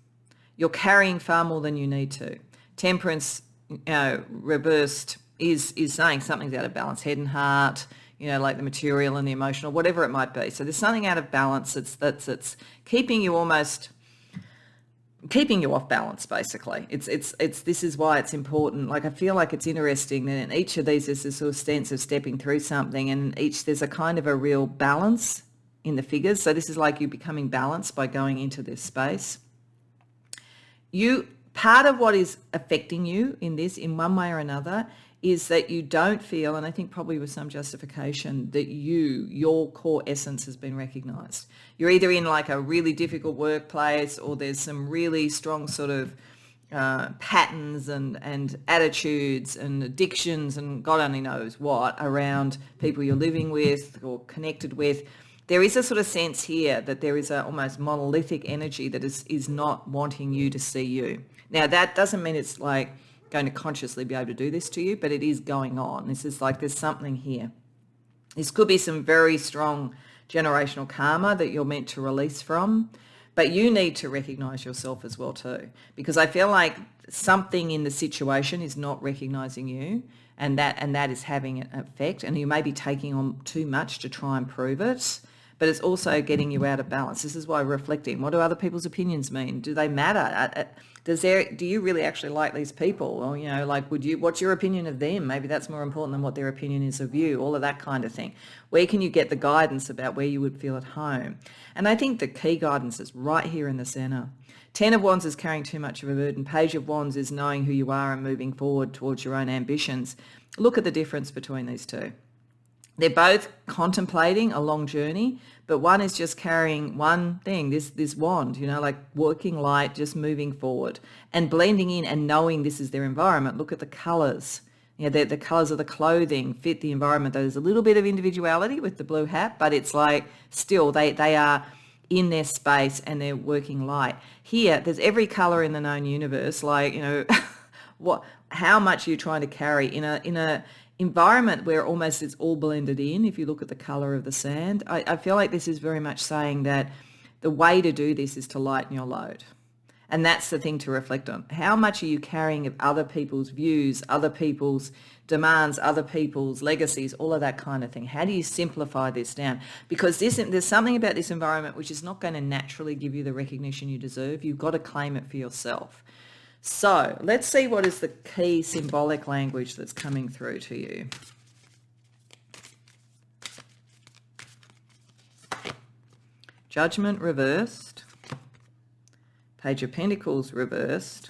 You're carrying far more than you need to. Temperance, reversed is saying something's out of balance. Head and heart, like the material and the emotional, whatever it might be. So there's something out of balance that's keeping you off balance, basically. This is why it's important. Like, I feel like it's interesting that in each of these there's this sort of sense of stepping through something, and in each there's a kind of a real balance in the figures. So this is like you becoming balanced by going into this space. You part of what is affecting you in this, in one way or another, is that you don't feel, and I think probably with some justification, that your core essence has been recognised. You're either in like a really difficult workplace, or there's some really strong sort of patterns and attitudes and addictions and God only knows what around people you're living with or connected with. There is a sort of sense here that there is a almost monolithic energy that is not wanting you to see you. Now, that doesn't mean it's like going to consciously be able to do this to you, but it is going on. This is like there's something here. This could be some very strong generational karma that you're meant to release from, but you need to recognize yourself as well too, because I feel like something in the situation is not recognizing you, and that is having an effect, and you may be taking on too much to try and prove it, but it's also getting you out of balance. This is why reflecting. What do other people's opinions mean? Do they matter? Do you really actually like these people? Or, like, what's your opinion of them? Maybe that's more important than what their opinion is of you, all of that kind of thing. Where can you get the guidance about where you would feel at home? And I think the key guidance is right here in the center. 10 of Wands is carrying too much of a burden. Page of Wands is knowing who you are and moving forward towards your own ambitions. Look at the difference between these two. They're both contemplating a long journey, but one is just carrying one thing, this wand, like working light, just moving forward and blending in and knowing this is their environment. Look at the colours. The colours of the clothing fit the environment. There's a little bit of individuality with the blue hat, but it's like still they are in their space and they're working light. Here, there's every colour in the known universe, like, how much are you trying to carry in a environment where almost it's all blended in. If you look at the colour of the sand, I feel like this is very much saying that the way to do this is to lighten your load. And that's the thing to reflect on. How much are you carrying of other people's views, other people's demands, other people's legacies, all of that kind of thing? How do you simplify this down? Because there's something about this environment which is not going to naturally give you the recognition you deserve. You've got to claim it for yourself. So let's see what is the key symbolic language that's coming through to you. Judgment reversed. Page of Pentacles reversed.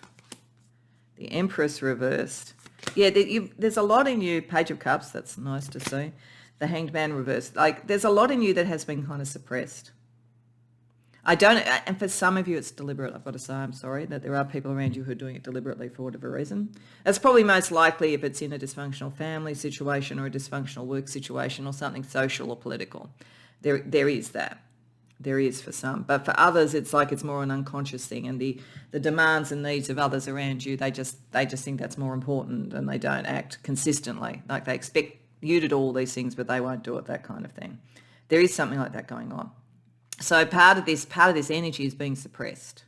The Empress reversed. Yeah, there's a lot in you. Page of Cups, that's nice to see. The Hanged Man reversed. Like, there's a lot in you that has been kind of suppressed. And for some of you it's deliberate, I've got to say. I'm sorry that there are people around you who are doing it deliberately for whatever reason. That's probably most likely if it's in a dysfunctional family situation or a dysfunctional work situation or something social or political. There is that. There is for some. But for others, it's like it's more an unconscious thing, and the demands and needs of others around you, they just think that's more important, and they don't act consistently. Like they expect you to do all these things, but they won't do it, that kind of thing. There is something like that going on. So part of this energy is being suppressed,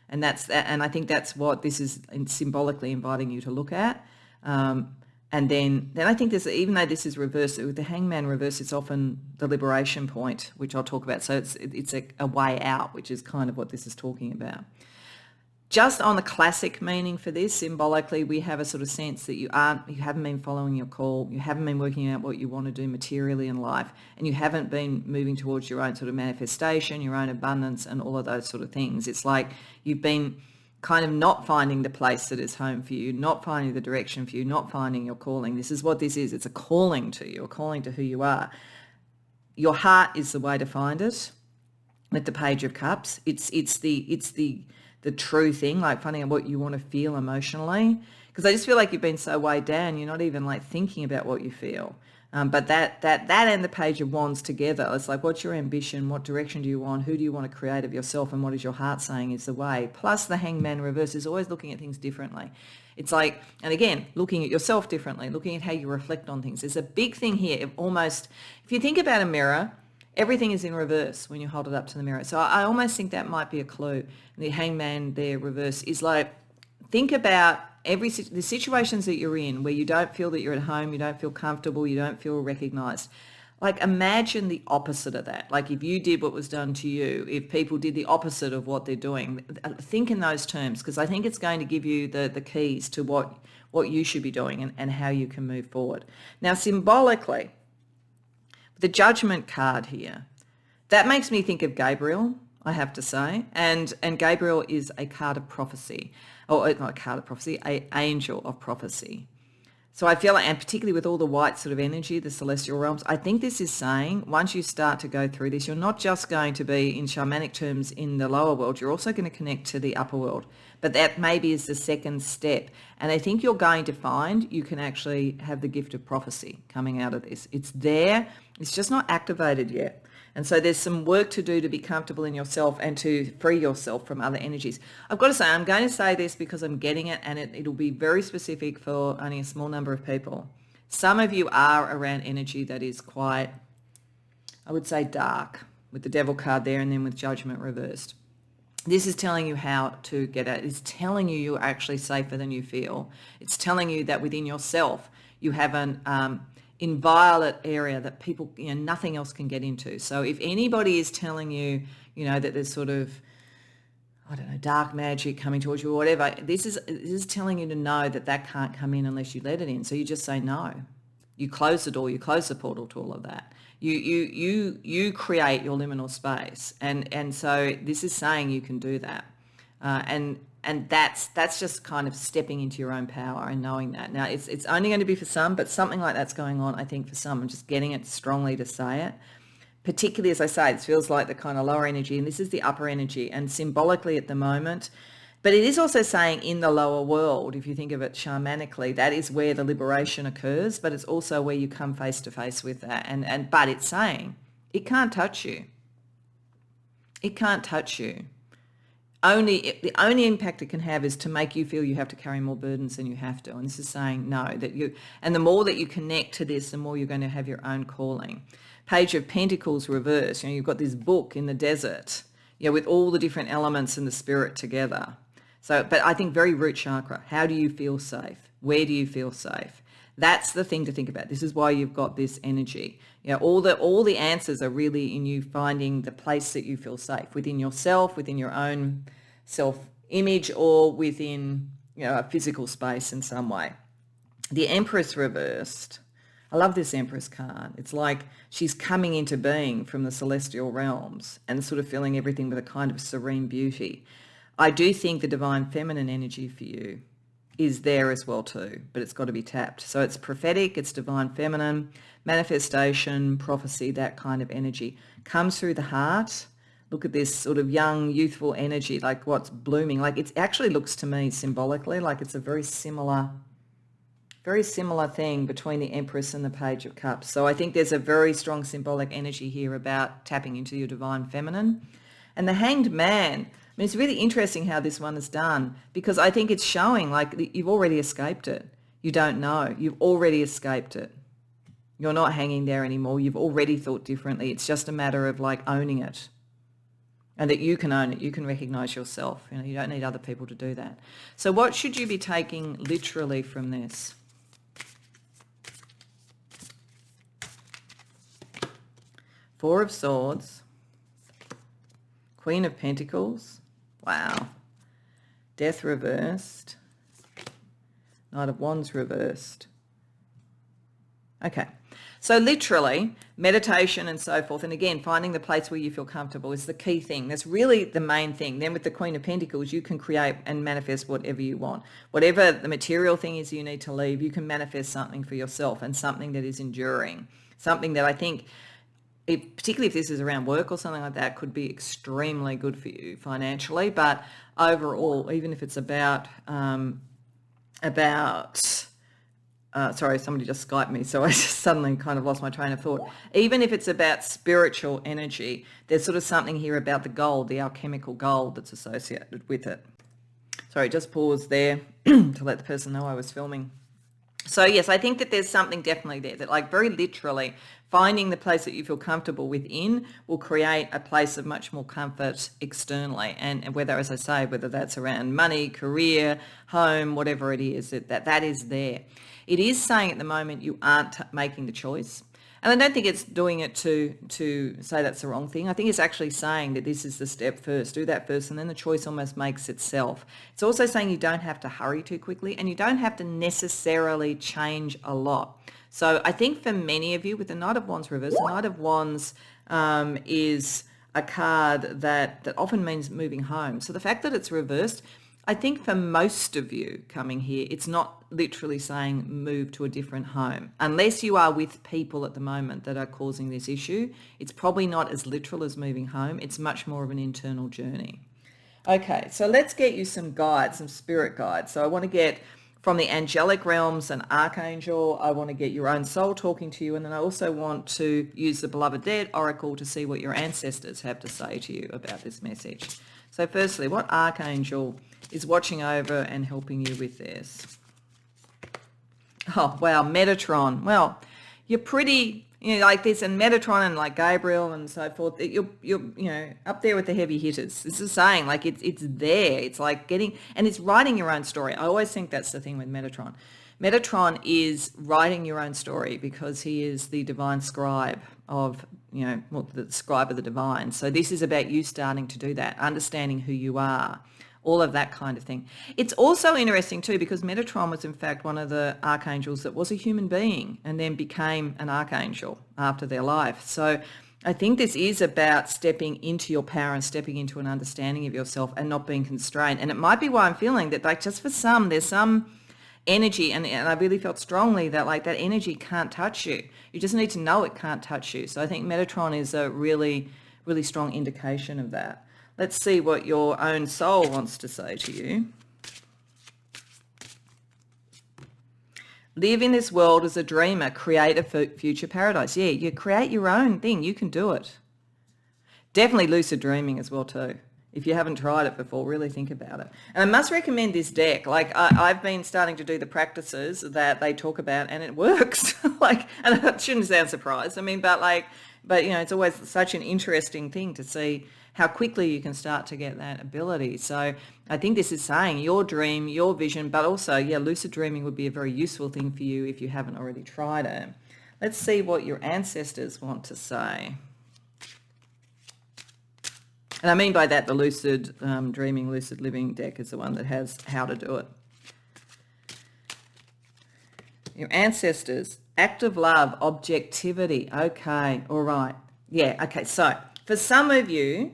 and I think that's what this is symbolically inviting you to look at. And then I think there's, even though this is reversed with the Hangman reverse, it's often the liberation point, which I'll talk about. So it's a way out, which is kind of what this is talking about. Just on the classic meaning for this, symbolically, we have a sort of sense that you haven't been following your call, you haven't been working out what you want to do materially in life, and you haven't been moving towards your own sort of manifestation, your own abundance, and all of those sort of things. It's like you've been kind of not finding the place that is home for you, not finding the direction for you, not finding your calling. This is what this is. It's a calling to you, a calling to who you are. Your heart is the way to find it. With the Page of Cups, it's the true thing, like finding out what you want to feel emotionally. Because I just feel like you've been so weighed down, you're not even like thinking about what you feel. But that and the Page of Wands together, it's like, what's your ambition? What direction do you want? Who do you want to create of yourself? And what is your heart saying is the way? Plus the Hangman reverse is always looking at things differently. It's like, and again, looking at yourself differently, looking at how you reflect on things. There's a big thing here. Almost, if you think about a mirror, everything is in reverse when you hold it up to the mirror. So I almost think that might be a clue. The Hangman there reverse is like, think about the situations that you're in where you don't feel that you're at home, you don't feel comfortable, you don't feel recognized. Like, imagine the opposite of that. Like, if you did what was done to you, if people did the opposite of what they're doing, think in those terms, because I think it's going to give you the keys to what you should be doing and how you can move forward. Now, symbolically, the Judgment card here, that makes me think of Gabriel, I have to say, and Gabriel is a card of prophecy. or not a card of prophecy, a angel of prophecy. So I feel like, and particularly with all the white sort of energy, the celestial realms, I think this is saying once you start to go through this, you're not just going to be in shamanic terms in the lower world, you're also going to connect to the upper world. But that maybe is the second step. And I think you're going to find you can actually have the gift of prophecy coming out of this. It's there, it's just not activated yet. And so there's some work to do to be comfortable in yourself and to free yourself from other energies. I've got to say, I'm going to say this because I'm getting it, and it'll be very specific for only a small number of people. Some of you are around energy that is quite, I would say, dark, with the devil card there and then with judgment reversed. This is telling you how to get it. It's telling you you're actually safer than you feel. It's telling you that within yourself you have an inviolate area that people, nothing else can get into. So if anybody is telling you, that there's sort of, I don't know, dark magic coming towards you or whatever, this is telling you to know that can't come in unless you let it in. So you just say no. You close the door, you close the portal to all of that. You create your liminal space. And so this is saying you can do that. And that's just kind of stepping into your own power and knowing that. Now, it's only going to be for some, but something like that's going on, I think, for some. I'm just getting it strongly to say it. Particularly, as I say, it feels like the kind of lower energy, and this is the upper energy. And symbolically at the moment, but it is also saying in the lower world, if you think of it shamanically, that is where the liberation occurs, but it's also where you come face to face with that. But it's saying it can't touch you. It can't touch you. The only impact it can have is to make you feel you have to carry more burdens than you have to. And this is saying no, and the more that you connect to this, the more you're going to have your own calling. Page of Pentacles reverse. You've got this book in the desert, with all the different elements and the spirit together. So, but I think very root chakra. How do you feel safe? Where do you feel safe? That's the thing to think about. This is why you've got this energy. All the answers are really in you finding the place that you feel safe within yourself, within your own self-image, or within a physical space in some way. The Empress reversed. I love this Empress card. It's like she's coming into being from the celestial realms and sort of filling everything with a kind of serene beauty. I do think the divine feminine energy for you is there as well too, but it's got to be tapped. So it's prophetic, it's divine feminine, manifestation, prophecy, that kind of energy comes through the heart. Look at this sort of young, youthful energy, like what's blooming. Like it actually looks to me symbolically like it's a very similar thing between the Empress and the Page of Cups. So I think there's a very strong symbolic energy here about tapping into your divine feminine. And the Hanged Man, I mean, it's really interesting how this one is done, because I think it's showing like you've already escaped it. You don't know. You've already escaped it. You're not hanging there anymore. You've already thought differently. It's just a matter of like owning it, and that you can own it. You can recognize yourself. You don't need other people to do that. So what should you be taking literally from this? Four of Swords, Queen of Pentacles. Wow. Death reversed. Knight of Wands reversed. Okay. So literally, meditation and so forth, and again, finding the place where you feel comfortable is the key thing. That's really the main thing. Then with the Queen of Pentacles, you can create and manifest whatever you want. Whatever the material thing is you need to leave, you can manifest something for yourself, and something that is enduring. Something that I think, particularly if this is around work or something like that, could be extremely good for you financially. But overall, even if it's about sorry, somebody just Skyped me, so I just suddenly kind of lost my train of thought. Even if it's about spiritual energy, there's sort of something here about the gold, the alchemical gold that's associated with it. Sorry, just pause there to let the person know I was filming. So yes, I think that there's something definitely there that, like, very literally finding the place that you feel comfortable within will create a place of much more comfort externally. And whether, as I say, whether that's around money, career, home, whatever it is, that is there. It is saying at the moment you aren't making the choice. And I don't think it's doing it to say that's the wrong thing. I think it's actually saying that this is the step first. Do that first, and then the choice almost makes itself. It's also saying you don't have to hurry too quickly, and you don't have to necessarily change a lot. So I think for many of you, with the Knight of Wands reversed, the Knight of Wands is a card that often means moving home. So the fact that it's reversed, I think for most of you coming here, it's not literally saying move to a different home. Unless you are with people at the moment that are causing this issue, it's probably not as literal as moving home. It's much more of an internal journey. Okay, so let's get you some guides, some spirit guides. So I want to get from the angelic realms an archangel. I want to get your own soul talking to you. And then I also want to use the Beloved Dead Oracle to see what your ancestors have to say to you about this message. So firstly, what archangel is watching over and helping you with this? Oh, wow, Metatron. Well, you're pretty, like this, and Metatron and like Gabriel and so forth, you're up there with the heavy hitters. This is saying like it's there. It's like getting, and it's writing your own story. I always think that's the thing with Metatron. Metatron is writing your own story because he is the divine scribe of, the scribe of the divine. So this is about you starting to do that, understanding who you are, all of that kind of thing. It's also interesting too because Metatron was in fact one of the archangels that was a human being and then became an archangel after their life. So I think this is about stepping into your power and stepping into an understanding of yourself and not being constrained. And it might be why I'm feeling that, like, just for some, there's some energy, and I really felt strongly that like that energy can't touch you. You just need to know it can't touch you. So I think Metatron is a really, really strong indication of that. Let's see what your own soul wants to say to you. Live in this world as a dreamer, create a future paradise. Yeah, you create your own thing. You can do it. Definitely lucid dreaming as well too. If you haven't tried it before, really think about it. And I must recommend this deck. Like I've been starting to do the practices that they talk about, and it works. And I shouldn't sound surprised. I mean, but it's always such an interesting thing to see how quickly you can start to get that ability. So I think this is saying your dream, your vision, but also, lucid dreaming would be a very useful thing for you if you haven't already tried it. Let's see what your ancestors want to say. And I mean by that, the lucid dreaming, lucid living deck is the one that has how to do it. Your ancestors, active love, objectivity. Okay, all right. Yeah, okay. So for some of you,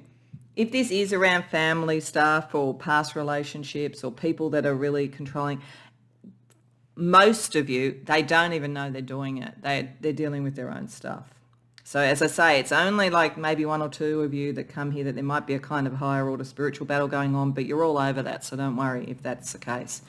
if this is around family stuff or past relationships or people that are really controlling, most of you, they don't even know they're doing it. They're dealing with their own stuff. So as I say, it's only like maybe one or two of you that come here that there might be a kind of higher order spiritual battle going on, but you're all over that, so don't worry if that's the case.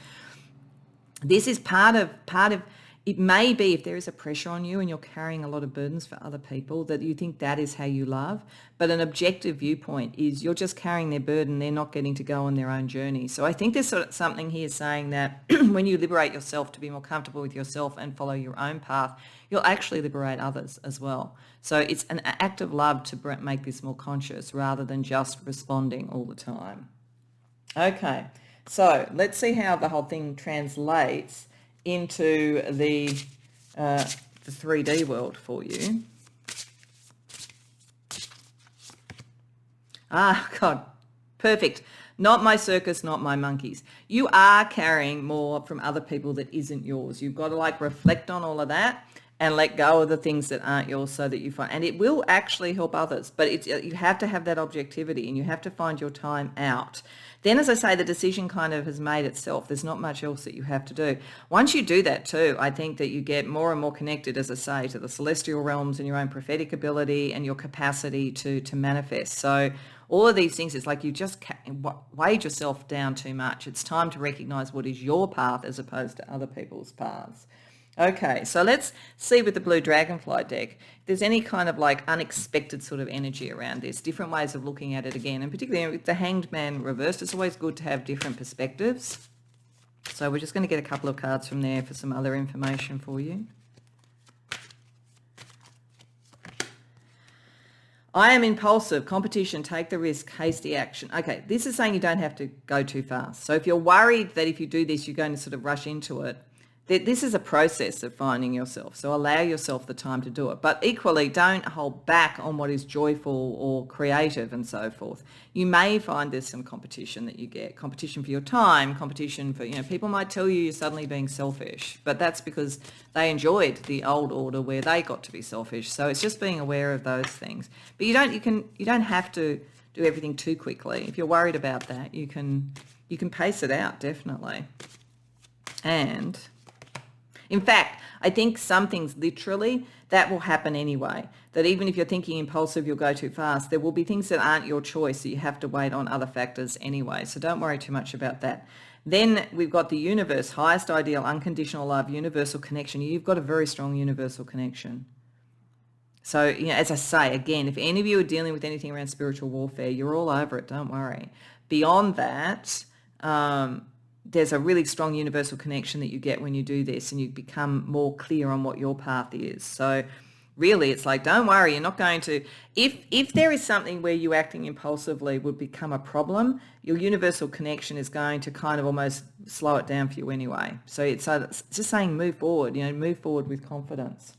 This is part of it may be if there is a pressure on you and you're carrying a lot of burdens for other people that you think that is how you love, but an objective viewpoint is you're just carrying their burden, they're not getting to go on their own journey. So I think there's sort of something here saying that when you liberate yourself to be more comfortable with yourself and follow your own path, you'll actually liberate others as well. So it's an act of love to make this more conscious rather than just responding all the time. Okay, so let's see how the whole thing translates into the 3D world for you. Ah, God, perfect. Not my circus, not my monkeys. You are carrying more from other people that isn't yours. You've got to reflect on all of that and let go of the things that aren't yours so that you find, and it will actually help others, but you have to have that objectivity and you have to find your time out. Then, as I say, the decision kind of has made itself. There's not much else that you have to do. Once you do that too, I think that you get more and more connected, as I say, to the celestial realms and your own prophetic ability and your capacity to manifest. So all of these things, it's like you just weighed yourself down too much. It's time to recognize what is your path as opposed to other people's paths. Okay, so let's see with the Blue Dragonfly deck if there's any kind of unexpected sort of energy around this, different ways of looking at it again, and particularly with the Hanged Man reversed, it's always good to have different perspectives. So we're just going to get a couple of cards from there for some other information for you. I am impulsive, competition, take the risk, hasty action. Okay, this is saying you don't have to go too fast. So if you're worried that if you do this, you're going to sort of rush into it, this is a process of finding yourself. So allow yourself the time to do it. But equally, don't hold back on what is joyful or creative and so forth. You may find there's some competition that you get, competition for your time, competition for, people might tell you you're suddenly being selfish, but that's because they enjoyed the old order where they got to be selfish. So it's just being aware of those things. But you don't have to do everything too quickly. If you're worried about that, you can you can pace it out, definitely. And in fact, I think some things literally that will happen anyway. That even if you're thinking impulsive, you'll go too fast. There will be things that aren't your choice that you have to wait on other factors anyway. So don't worry too much about that. Then we've got the universe, highest ideal, unconditional love, universal connection. You've got a very strong universal connection. So, as I say, again, if any of you are dealing with anything around spiritual warfare, you're all over it. Don't worry. Beyond that, there's a really strong universal connection that you get when you do this, and you become more clear on what your path is. So really, it's like, don't worry, you're not going to, if there is something where you acting impulsively would become a problem, your universal connection is going to kind of almost slow it down for you anyway. So it's just saying move forward, move forward with confidence.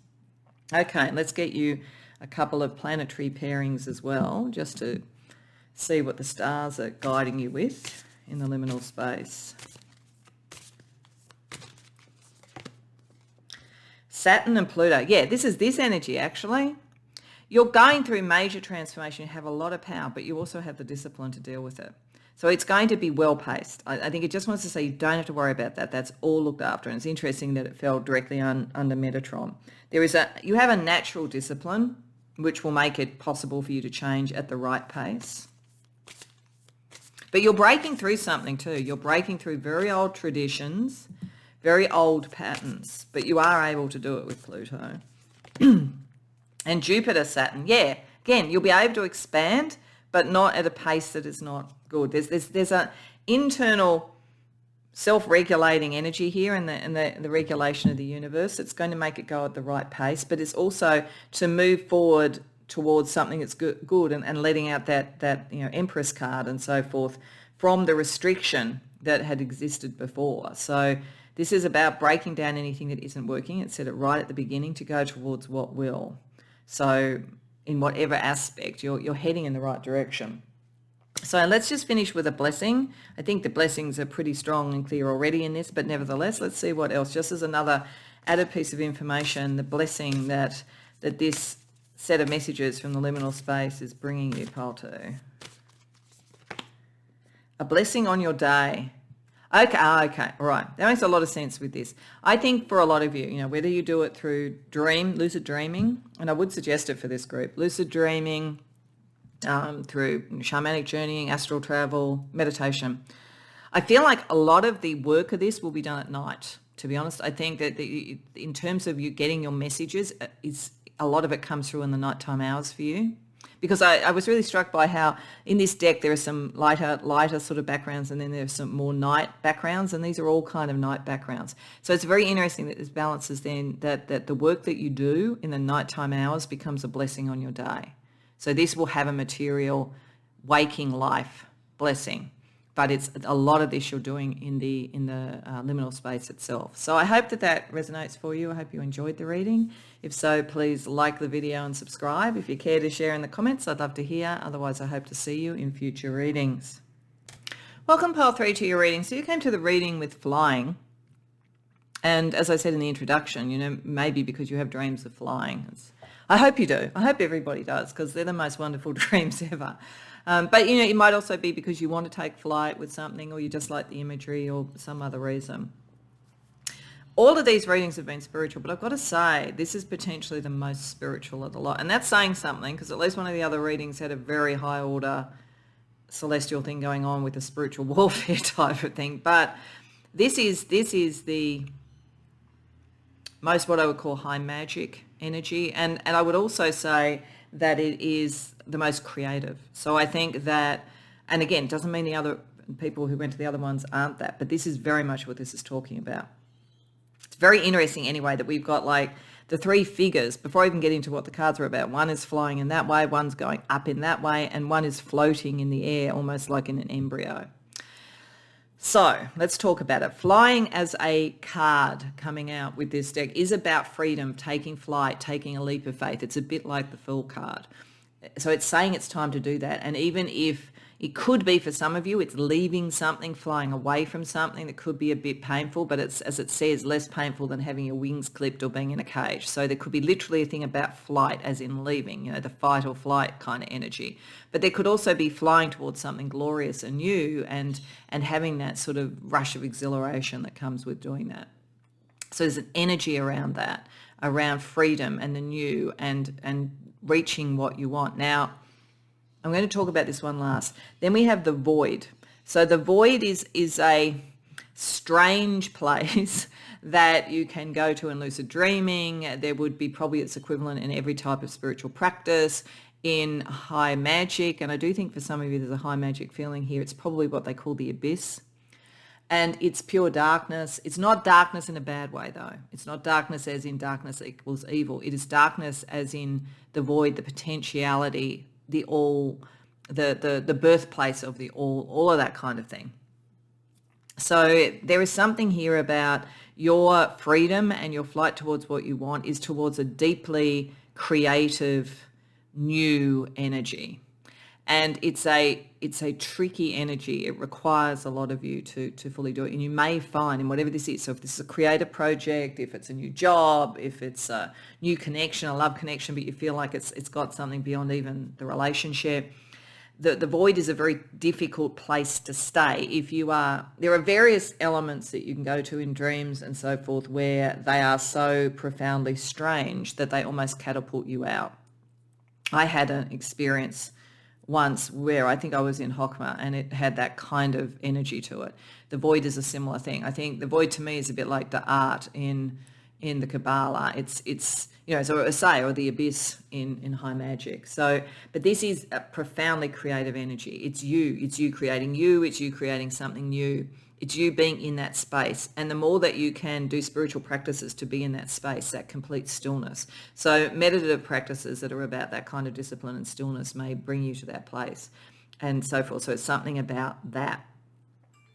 Okay, let's get you a couple of planetary pairings as well, just to see what the stars are guiding you with in the liminal space. Saturn and Pluto. Yeah, this is this energy actually. You're going through major transformation. You have a lot of power, but you also have the discipline to deal with it. So it's going to be well paced. I think it just wants to say you don't have to worry about that. That's all looked after. And it's interesting that it fell directly under Metatron. You have a natural discipline which will make it possible for you to change at the right pace. But you're breaking through something too. You're breaking through very old traditions, very old patterns, but you are able to do it with Pluto. And Jupiter, Saturn, yeah, again, you'll be able to expand, but not at a pace that is not good. There's an internal self-regulating energy here in the regulation of the universe. It's going to make it go at the right pace, but it's also to move forward towards something that's good and letting out that Empress card and so forth from the restriction that had existed before. So this is about breaking down anything that isn't working. It said it right at the beginning to go towards what will. So in whatever aspect, you're heading in the right direction. So let's just finish with a blessing. I think the blessings are pretty strong and clear already in this, but nevertheless, let's see what else. Just as another added piece of information, the blessing that this set of messages from the liminal space is bringing you, Pile 2. A blessing on your day. Okay, all right. That makes a lot of sense with this. I think for a lot of you, whether you do it through lucid dreaming, and I would suggest it for this group, lucid dreaming, through shamanic journeying, astral travel, meditation. I feel like a lot of the work of this will be done at night, to be honest. I think that in terms of you getting your messages, a lot of it comes through in the nighttime hours for you. Because I was really struck by how in this deck there are some lighter sort of backgrounds, and then there's some more night backgrounds, and these are all kind of night backgrounds. So it's very interesting that this balances then that the work that you do in the nighttime hours becomes a blessing on your day. So this will have a material waking life blessing, but it's a lot of this you're doing in the liminal space itself. So I hope that resonates for you. I hope you enjoyed the reading. If so, please like the video and subscribe. If you care to share in the comments, I'd love to hear. Otherwise, I hope to see you in future readings. Welcome, Pile 3, to your reading. So you came to the reading with flying. And as I said in the introduction, maybe because you have dreams of flying. I hope you do. I hope everybody does, because they're the most wonderful dreams ever. But, it might also be because you want to take flight with something, or you just like the imagery, or some other reason. All of these readings have been spiritual, but I've got to say, this is potentially the most spiritual of the lot. And that's saying something, because at least one of the other readings had a very high order celestial thing going on with a spiritual warfare type of thing. But this is the most what I would call high magic energy. And I would also say that it is the most creative. So I think that, and again, doesn't mean the other people who went to the other ones aren't that, but this is very much what this is talking about. It's very interesting anyway that we've got like the three figures, before I even get into what the cards are about. One is flying in that way, one's going up in that way, and one is floating in the air, almost like in an embryo. So let's talk about it. Flying as a card coming out with this deck is about freedom, taking flight, taking a leap of faith. It's a bit like the Fool card. So it's saying it's time to do that. And even if It could be for some of you, it's leaving something, flying away from something that could be a bit painful, but it's, as it says, less painful than having your wings clipped or being in a cage. So there could be literally a thing about flight, as in leaving, the fight or flight kind of energy. But there could also be flying towards something glorious and new and having that sort of rush of exhilaration that comes with doing that. So there's an energy around that, around freedom and the new and reaching what you want. Now, I'm going to talk about this one last. Then we have the void. So the void is a strange place that you can go to in lucid dreaming. There would be probably its equivalent in every type of spiritual practice, in high magic. And I do think for some of you there's a high magic feeling here. It's probably what they call the abyss. And it's pure darkness. It's not darkness in a bad way, though. It's not darkness as in darkness equals evil. It is darkness as in the void, the potentiality, the all, the birthplace of the all of that kind of thing. So there is something here about your freedom and your flight towards what you want is towards a deeply creative, new energy. And it's a tricky energy. It requires a lot of you to fully do it. And you may find in whatever this is, so if this is a creative project, if it's a new job, if it's a new connection, a love connection, but you feel like it's got something beyond even the relationship, the void is a very difficult place to stay. There are various elements that you can go to in dreams and so forth where they are so profoundly strange that they almost catapult you out. I had an experience once where I think I was in Hokmah and it had that kind of energy to it. The void is a similar thing. I think the void to me is a bit like the art in the Kabbalah. It's so I say, or the abyss in high magic. So, but this is a profoundly creative energy. It's you creating you, it's you creating something new. It's you being in that space. And the more that you can do spiritual practices to be in that space, that complete stillness. So meditative practices that are about that kind of discipline and stillness may bring you to that place and so forth. So it's something about that.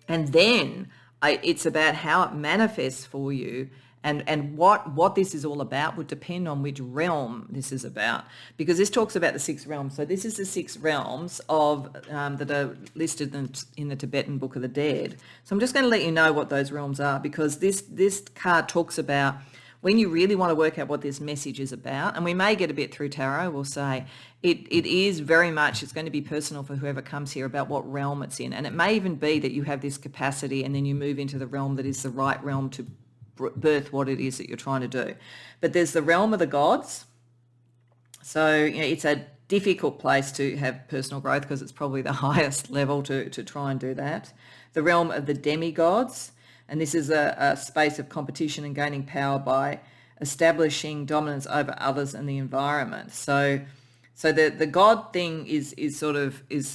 And then it's about how it manifests for you. And what this is all about would depend on which realm this is about, because this talks about the 6 realms. So this is the 6 realms of that are listed in the Tibetan Book of the Dead. So I'm just going to let you know what those realms are, because this card talks about when you really want to work out what this message is about, and we may get a bit through tarot, we'll say it is very much, it's going to be personal for whoever comes here about what realm it's in. And it may even be that you have this capacity and then you move into the realm that is the right realm to birth what it is that you're trying to do. But there's the realm of the gods. So it's a difficult place to have personal growth because it's probably the highest level to try and do that. The realm of the demigods, and this is a space of competition and gaining power by establishing dominance over others and the environment. So the God thing is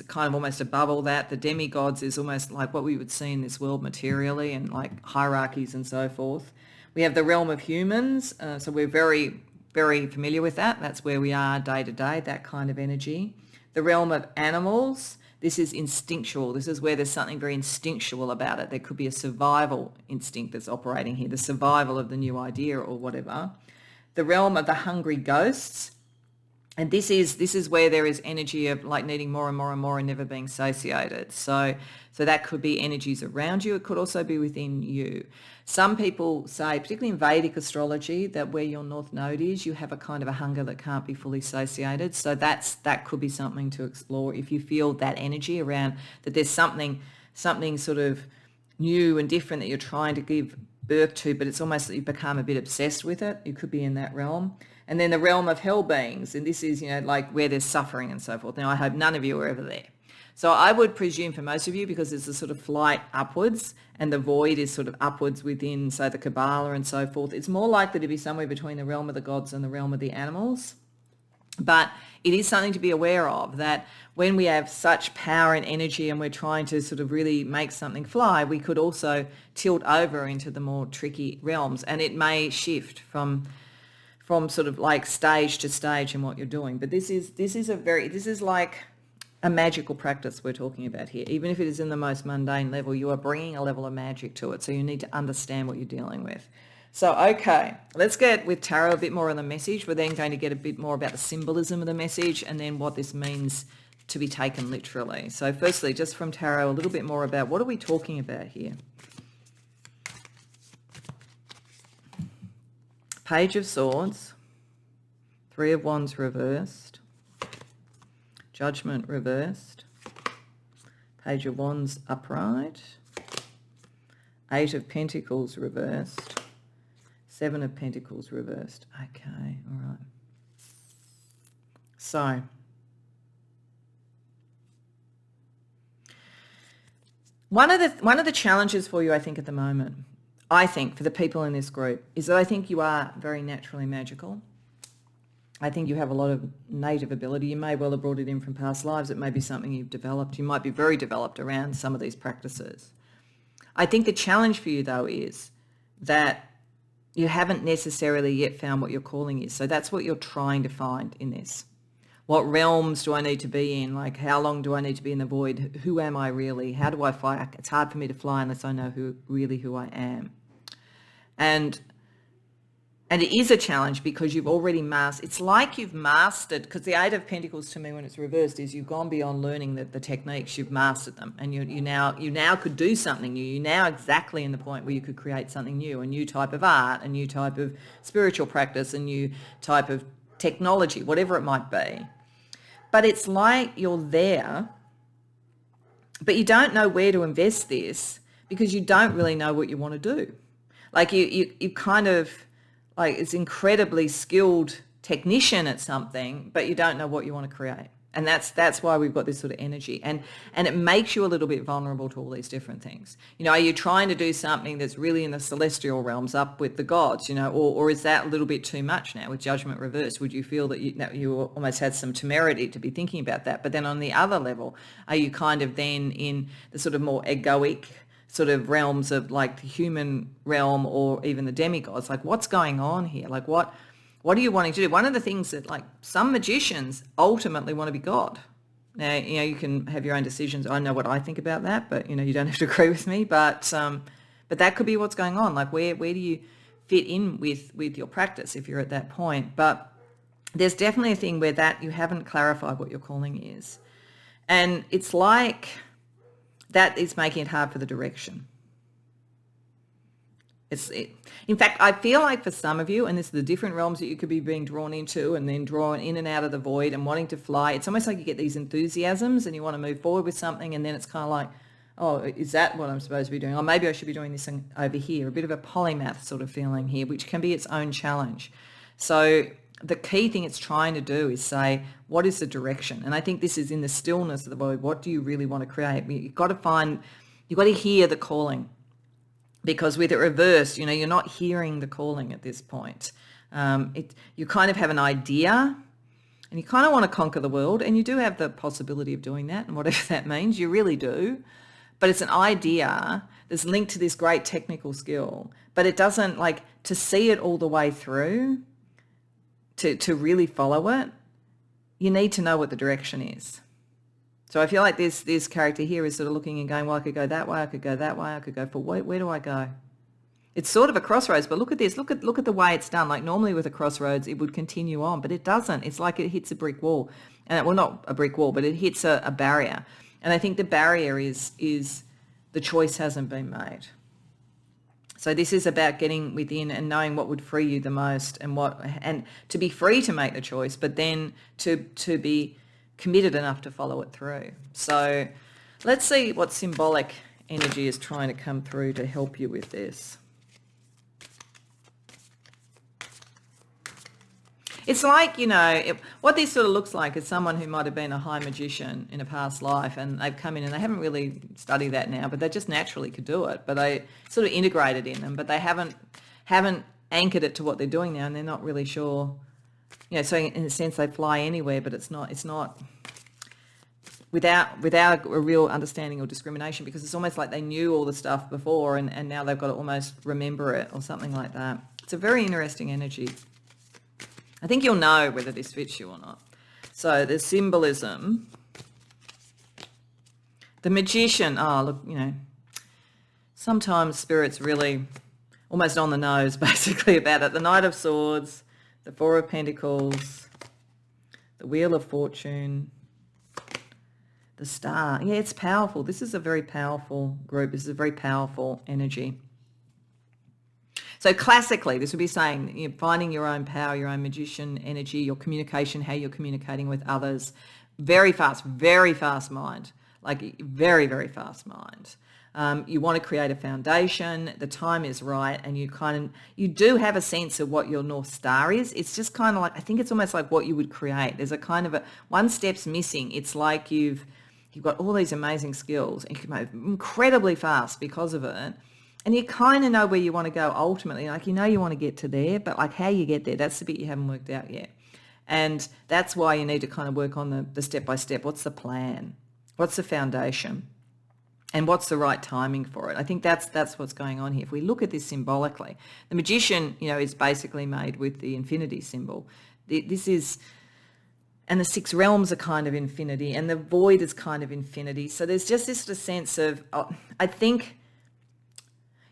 kind of almost above all that. The demigods is almost like what we would see in this world materially and like hierarchies and so forth. We have the realm of humans. So we're very, very familiar with that. That's where we are day to day, that kind of energy. The realm of animals. This is instinctual. This is where there's something very instinctual about it. There could be a survival instinct that's operating here, the survival of the new idea or whatever. The realm of the hungry ghosts. And this is where there is energy of like needing more and more and more and never being satiated. So that could be energies around you. It could also be within you. Some people say, particularly in Vedic astrology, that where your North Node is, you have a kind of a hunger that can't be fully satiated. So that could be something to explore if you feel that energy around that there's something sort of new and different that you're trying to give birth to, but it's almost that you've become a bit obsessed with it. You could be in that realm. And then the realm of hell beings, and this is, like where there's suffering and so forth. Now, I hope none of you are ever there. So I would presume for most of you, because there's a sort of flight upwards and the void is sort of upwards within, say, the Kabbalah and so forth, it's more likely to be somewhere between the realm of the gods and the realm of the animals. But it is something to be aware of, that when we have such power and energy and we're trying to sort of really make something fly, we could also tilt over into the more tricky realms, and it may shift from sort of like stage to stage in what you're doing. But this is like a magical practice we're talking about here. Even if it is in the most mundane level, you are bringing a level of magic to it. So you need to understand what you're dealing with. So, okay, let's get with tarot a bit more on the message. We're then going to get a bit more about the symbolism of the message and then what this means to be taken literally. So firstly, just from tarot, a little bit more about what are we talking about here? Page of Swords, Three of Wands reversed, Judgment reversed, Page of Wands upright, Eight of Pentacles reversed, Seven of Pentacles reversed. Okay, all right. So, one of the challenges for you, I think, at the moment, I think, for the people in this group, is that I think you are very naturally magical. I think you have a lot of native ability. You may well have brought it in from past lives. It may be something you've developed. You might be very developed around some of these practices. I think the challenge for you, though, is that you haven't necessarily yet found what your calling is. So that's what you're trying to find in this. What realms do I need to be in? Like, how long do I need to be in the void? Who am I really? How do I fly? It's hard for me to fly unless I know who I am. And it is a challenge because you've already mastered. It's like you've mastered, because the Eight of Pentacles to me when it's reversed is you've gone beyond learning the techniques, you've mastered them, and you now could do something new. You're now exactly in the point where you could create something new, a new type of art, a new type of spiritual practice, a new type of technology, whatever it might be. But it's like you're there, but you don't know where to invest this because you don't really know what you want to do. Like you kind of, like, it's incredibly skilled technician at something, but you don't know what you want to create. And that's why we've got this sort of energy. And it makes you a little bit vulnerable to all these different things. You know, are you trying to do something that's really in the celestial realms up with the gods, you know, or is that a little bit too much now with Judgment reversed? Would you feel that you almost had some temerity to be thinking about that? But then on the other level, are you kind of then in the sort of more egoic sort of realms of like the human realm or even the demigods? Like, what's going on here? Like, what are you wanting to do? One of the things that, like, some magicians ultimately want to be God. Now, you know, you can have your own decisions. I know what I think about that, but, you know, you don't have to agree with me. But that could be what's going on. Like, where do you fit in with your practice if you're at that point? But there's definitely a thing where that you haven't clarified what your calling is. And it's like that is making it hard for the direction. In fact, I feel like for some of you, and this is the different realms that you could be being drawn into and then drawn in and out of the void and wanting to fly, it's almost like you get these enthusiasms and you want to move forward with something, and then it's kind of like, oh, is that what I'm supposed to be doing? Or maybe I should be doing this over here. A bit of a polymath sort of feeling here, which can be its own challenge. So the key thing it's trying to do is say, what is the direction? And I think this is in the stillness of the void. What do you really want to create? You've got to hear the calling. Because with it reversed, you know, you're not hearing the calling at this point. You kind of have an idea and you kind of want to conquer the world, and you do have the possibility of doing that, and whatever that means, you really do. But it's an idea that's linked to this great technical skill, but it doesn't, like, to see it all the way through, to really follow it, you need to know what the direction is. So I feel like this character here is sort of looking and going, well, I could go that way, I could go that way, I could go for where do I go? It's sort of a crossroads, but look at this. Look at the way it's done. Like, normally with a crossroads, it would continue on, but it doesn't. It's like it hits a brick wall. And well, not a brick wall, but it hits a barrier. And I think the barrier is the choice hasn't been made. So this is about getting within and knowing what would free you the most, and to be free to make the choice, but then to be committed enough to follow it through. So let's see what symbolic energy is trying to come through to help you with this. It's like, you know, what this sort of looks like is someone who might have been a high magician in a past life, and they've come in and they haven't really studied that now, but they just naturally could do it. But they sort of integrated in them, but they haven't anchored it to what they're doing now, and they're not really sure. You know, so in a sense they fly anywhere, but it's not without a real understanding or discrimination, because it's almost like they knew all the stuff before and now they've got to almost remember it or something like that. It's a very interesting energy. I think you'll know whether this fits you or not. So there's symbolism. The magician, oh, look, you know, sometimes Spirit's really almost on the nose basically about it. The Knight of Swords, the Four of Pentacles, the Wheel of Fortune, The star. Yeah, it's powerful. This is a very powerful group. This is a very powerful energy. So classically, this would be saying, you know, finding your own power, your own magician energy, your communication, how you're communicating with others. Very fast mind, like very, very fast mind. You want to create a foundation. The time is right, and you do have a sense of what your North Star is. It's just kind of like, I think it's almost like what you would create. There's a kind of one step's missing. It's like you've got all these amazing skills, and you can move incredibly fast because of it. And you kind of know where you want to go ultimately. Like, you know, you want to get to there, but like how you get there, that's the bit you haven't worked out yet. And that's why you need to kind of work on the step-by-step. What's the plan? What's the foundation? And what's the right timing for it? I think that's what's going on here. If we look at this symbolically, the magician, you know, is basically made with the infinity symbol. This is, and the six realms are kind of infinity, and the void is kind of infinity. So there's just this sort of sense of, I think,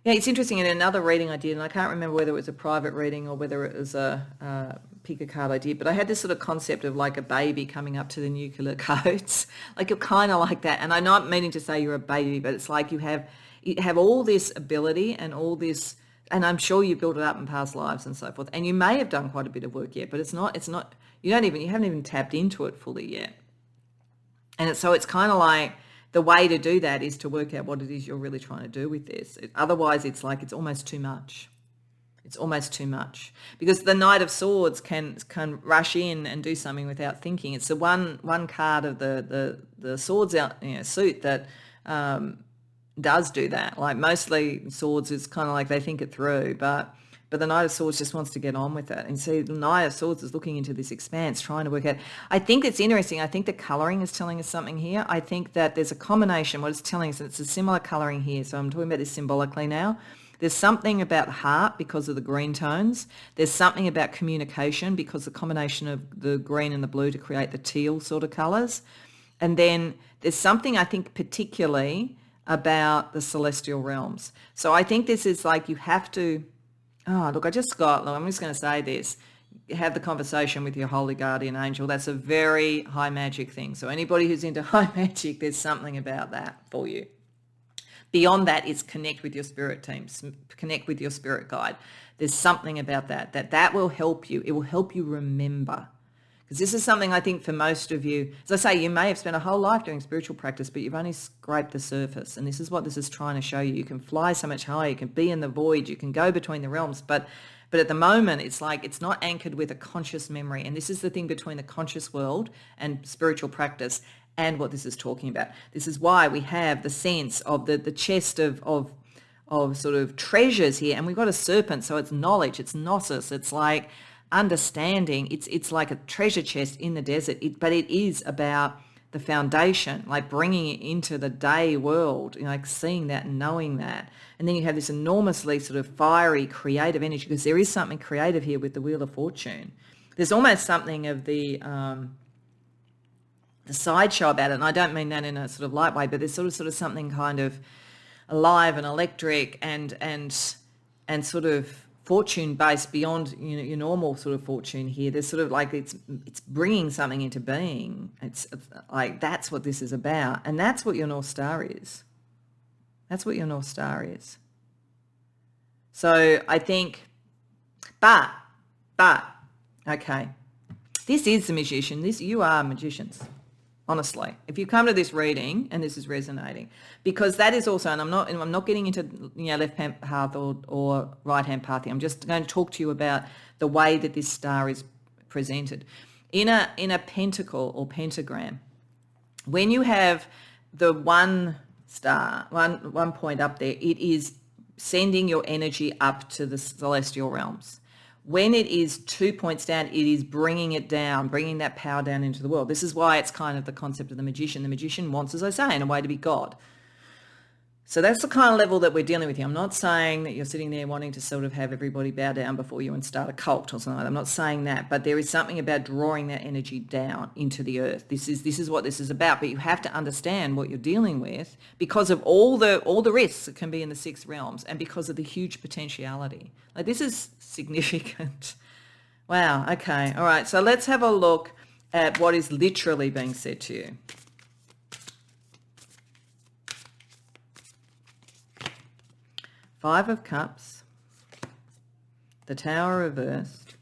yeah, it's interesting. In another reading I did, and I can't remember whether it was a private reading or whether it was a pick a card I did, but I had this sort of concept of like a baby coming up to the nuclear codes. Like, you're kind of like that. And I'm not meaning to say you're a baby, but it's like you have all this ability and all this, and I'm sure you built it up in past lives and so forth. And you may have done quite a bit of work yet, but it's not, you haven't even tapped into it fully yet. And so it's kind of like, the way to do that is to work out what it is you're really trying to do with this. Otherwise, it's like it's almost too much. It's almost too much, because the Knight of Swords can rush in and do something without thinking. It's the one card of the swords out, you know, suit that does do that. Like, mostly swords is kind of like they think it through, but the Knight of Swords just wants to get on with it. And see, the Knight of Swords is looking into this expanse, trying to work out. I think it's interesting. I think the colouring is telling us something here. I think that there's a combination. What it's telling us, it's a similar colouring here. So I'm talking about this symbolically now. There's something about Hardt because of the green tones. There's something about communication because the combination of the green and the blue to create the teal sort of colours. And then there's something, I think, particularly about the celestial realms. So I think this is like you have to... Oh, look, I'm just going to say this. Have the conversation with your holy guardian angel. That's a very high magic thing. So anybody who's into high magic, there's something about that for you. Beyond that, it's connect with your spirit teams, connect with your spirit guide. There's something about that will help you. It will help you remember. Because this is something I think for most of you, as I say, you may have spent a whole life doing spiritual practice, but you've only scraped the surface. And this is what this is trying to show you. You can fly so much higher. You can be in the void. You can go between the realms. But at the moment, it's like it's not anchored with a conscious memory. And this is the thing between the conscious world and spiritual practice and what this is talking about. This is why we have the sense of the chest of sort of treasures here. And we've got a serpent, so it's knowledge, it's gnosis, it's like understanding. It's like a treasure chest in the desert, but it is about the foundation, like bringing it into the day world, you know, like seeing that and knowing that. And then you have this enormously sort of fiery creative energy, because there is something creative here with the Wheel of Fortune. There's almost something of the sideshow about it, and I don't mean that in a sort of light way, but there's sort of something kind of alive and electric and sort of fortune based beyond, you know, your normal sort of fortune here. There's sort of like it's bringing something into being. It's like that's what this is about, and that's what your North Star is. That's what your North Star is. So I think, but okay, this is the magician. You are magicians. Honestly, if you come to this reading and this is resonating, because that is also, and I'm not getting into, you know, left hand path or right hand path here. I'm just going to talk to you about the way that this star is presented in a pentacle or pentagram. When you have the one star, one point up there, it is sending your energy up to the celestial realms. When it is 2 points down, it is bringing it down, bringing that power down into the world. This is why it's kind of the concept of the magician. The magician wants, as I say, in a way to be God. So that's the kind of level that we're dealing with here. I'm not saying that you're sitting there wanting to sort of have everybody bow down before you and start a cult or something like that. I'm not saying that, but there is something about drawing that energy down into the earth. This is what this is about. But you have to understand what you're dealing with because of all the risks that can be in the six realms and because of the huge potentiality. Like, this is significant. Wow. Okay. All right. So let's have a look at what is literally being said to you. Five of Cups, the Tower reversed,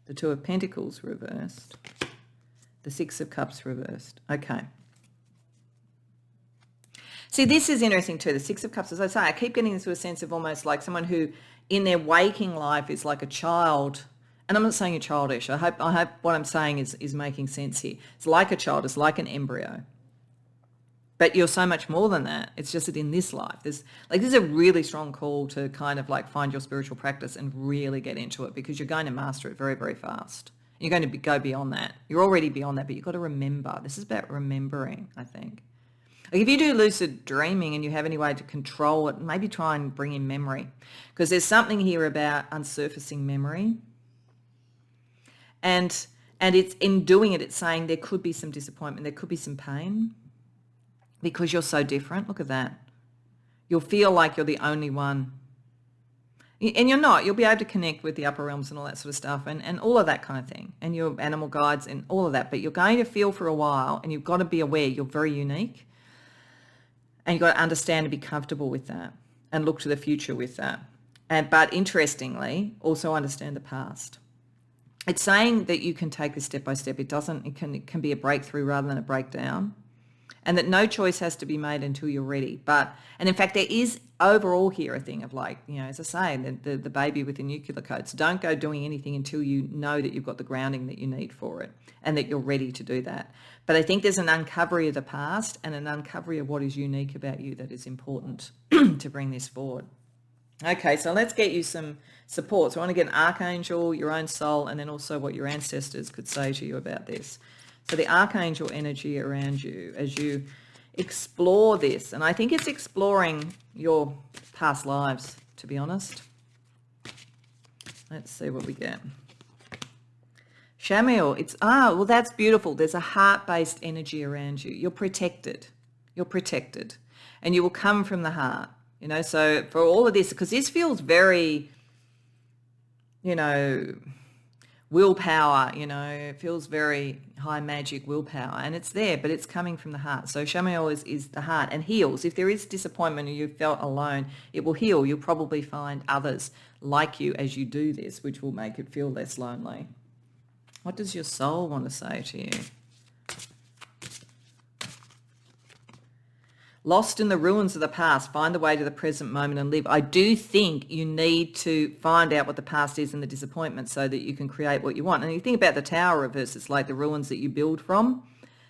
the Two of Pentacles reversed, the Six of Cups reversed. Okay. See, this is interesting too. The Six of Cups, as I say, I keep getting into a sense of almost like someone who in their waking life is like a child. And I'm not saying you're childish. I hope what I'm saying is making sense here. It's like a child. It's like an embryo. But you're so much more than that. It's just that in this life, this is a really strong call to kind of like find your spiritual practice and really get into it, because you're going to master it very, very fast. You're going to go beyond that. You're already beyond that, but you've got to remember. This is about remembering, I think. Like if you do lucid dreaming and you have any way to control it, maybe try and bring in memory, because there's something here about unsurfacing memory. And it's in doing it, it's saying there could be some disappointment, there could be some pain, because you're so different. Look at that. You'll feel like you're the only one. And you're not. You'll be able to connect with the upper realms and all that sort of stuff and all of that kind of thing, and your animal guides and all of that. But you're going to feel for a while, and you've got to be aware you're very unique. And you've got to understand and be comfortable with that and look to the future with that. But interestingly, also understand the past. It's saying that you can take this step by step. It can be a breakthrough rather than a breakdown. And that no choice has to be made until you're ready. And in fact, there is overall here a thing of like, as I say, the baby with the nuclear codes. Don't go doing anything until you know that you've got the grounding that you need for it and that you're ready to do that. But I think there's an uncovery of the past and an uncovery of what is unique about you that is important to bring this forward. Okay, so let's get you some support. So I want to get an archangel, your own soul, and then also what your ancestors could say to you about this. So the archangel energy around you as you explore this, and I think it's exploring your past lives, to be honest. Let's see what we get. Shamanic, well, that's beautiful. There's a heart-based energy around you. You're protected. You're protected. And you will come from the heart, So for all of this, because this feels very, willpower, it feels very high magic willpower, and it's there, but it's coming from the heart. So Shamanic is the heart and heals. If there is disappointment or you felt alone, it will heal. You'll probably find others like you as you do this, which will make it feel less lonely. What does your soul want to say to you? Lost in the ruins of the past, find the way to the present moment and live. I do think you need to find out what the past is and the disappointment so that you can create what you want. And you think about the tower reverse, it's like the ruins that you build from.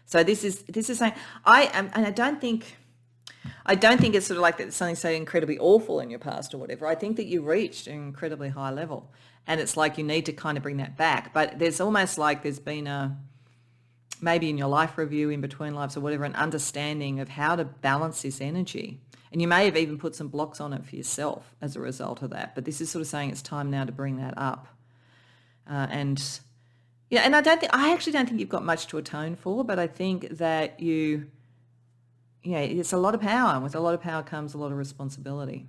So this is saying, I don't think it's sort of like that something so incredibly awful in your past or whatever. I think that you reached an incredibly high level, and it's like you need to kind of bring that back. But there's almost like there's been maybe in your life review, in between lives or whatever, an understanding of how to balance this energy. And you may have even put some blocks on it for yourself as a result of that. But this is sort of saying it's time now to bring that up. And I actually don't think you've got much to atone for, but I think that it's a lot of power. And with a lot of power comes a lot of responsibility.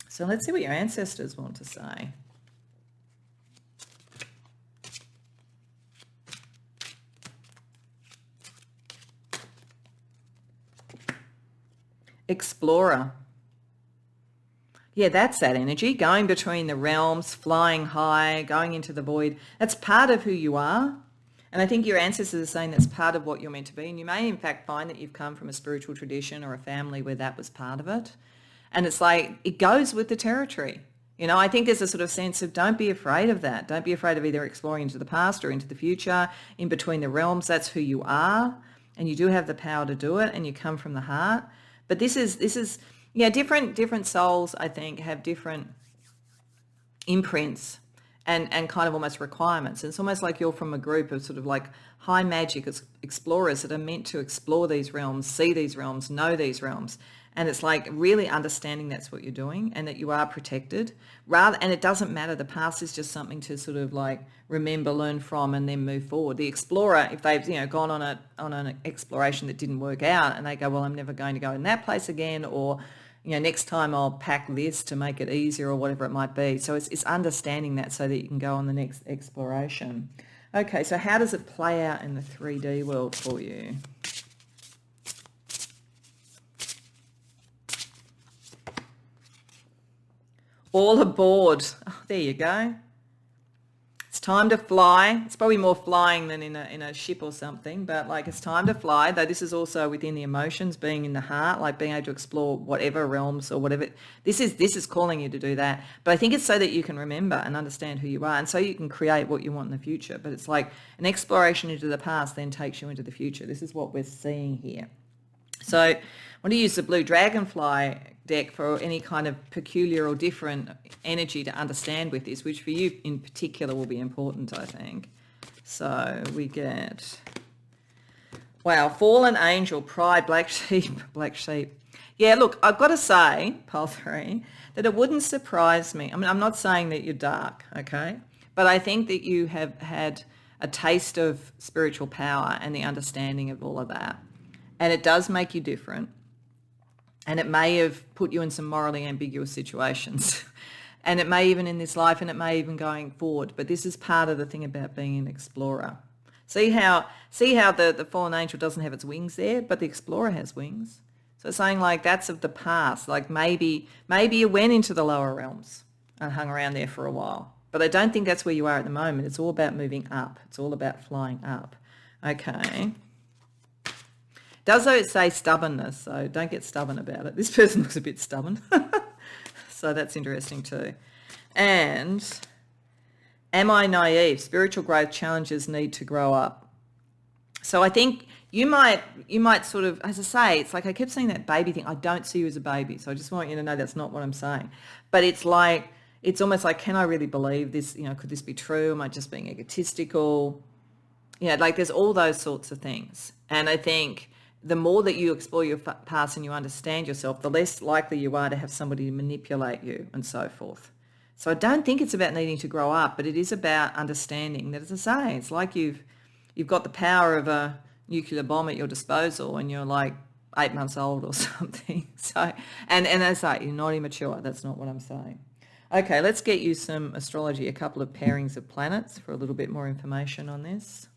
So let's see what your ancestors want to say. Explorer. Yeah, that's that energy, going between the realms, flying high, going into the void. That's part of who you are. And I think your ancestors are saying that's part of what you're meant to be. And you may, in fact, find that you've come from a spiritual tradition or a family where that was part of it. And it's like, it goes with the territory. I think there's a sort of sense of don't be afraid of that. Don't be afraid of either exploring into the past or into the future, in between the realms. That's who you are. And you do have the power to do it, and you come from the heart. But this is different souls, I think, have different imprints and kind of almost requirements. It's almost like you're from a group of sort of like high magic explorers that are meant to explore these realms, see these realms, know these realms. And it's like really understanding that's what you're doing and that you are protected. And it doesn't matter. The past is just something to sort of like remember, learn from, and then move forward. The explorer, if they've gone on an exploration that didn't work out, and they go, well, I'm never going to go in that place again, or next time I'll pack this to make it easier, or whatever it might be. So it's understanding that so that you can go on the next exploration. Okay, so how does it play out in the 3D world for you? All aboard. Oh, there you go. It's time to fly. It's probably more flying than in a ship or something, but like it's time to fly, though this is also within the emotions, being in the heart, like being able to explore whatever realms or whatever. This is calling you to do that. But I think it's so that you can remember and understand who you are, and so you can create what you want in the future. But it's like an exploration into the past then takes you into the future. This is what we're seeing here. So I want to use the blue dragonfly deck for any kind of peculiar or different energy to understand with this, which for you in particular will be important, I think. So we get, wow, fallen angel, pride, black sheep, black sheep. Yeah, look, I've got to say, pile 3, that it wouldn't surprise me. I mean, I'm not saying that you're dark, okay? But I think that you have had a taste of spiritual power and the understanding of all of that. And it does make you different. And it may have put you in some morally ambiguous situations. And it may even in this life, and it may even going forward. But this is part of the thing about being an explorer. See how the fallen angel doesn't have its wings there, but the explorer has wings. So it's saying like that's of the past. Like maybe you went into the lower realms and hung around there for a while. But I don't think that's where you are at the moment. It's all about moving up. It's all about flying up. Okay. Does though say stubbornness, so don't get stubborn about it. This person looks a bit stubborn. So that's interesting too. And am I naive? Spiritual growth challenges need to grow up. So I think you might sort of, as I say, it's like I kept saying that baby thing. I don't see you as a baby. So I just want you to know that's not what I'm saying. But it's like, it's almost like, can I really believe this? You know, could this be true? Am I just being egotistical? You know, like there's all those sorts of things. And I think the more that you explore your past and you understand yourself, the less likely you are to have somebody manipulate you and so forth. So I don't think it's about needing to grow up, but it is about understanding that, as I say, it's like you've got the power of a nuclear bomb at your disposal and you're like 8 months old or something. So, and as I say, you're not immature. That's not what I'm saying. Okay, let's get you some astrology, a couple of pairings of planets for a little bit more information on this.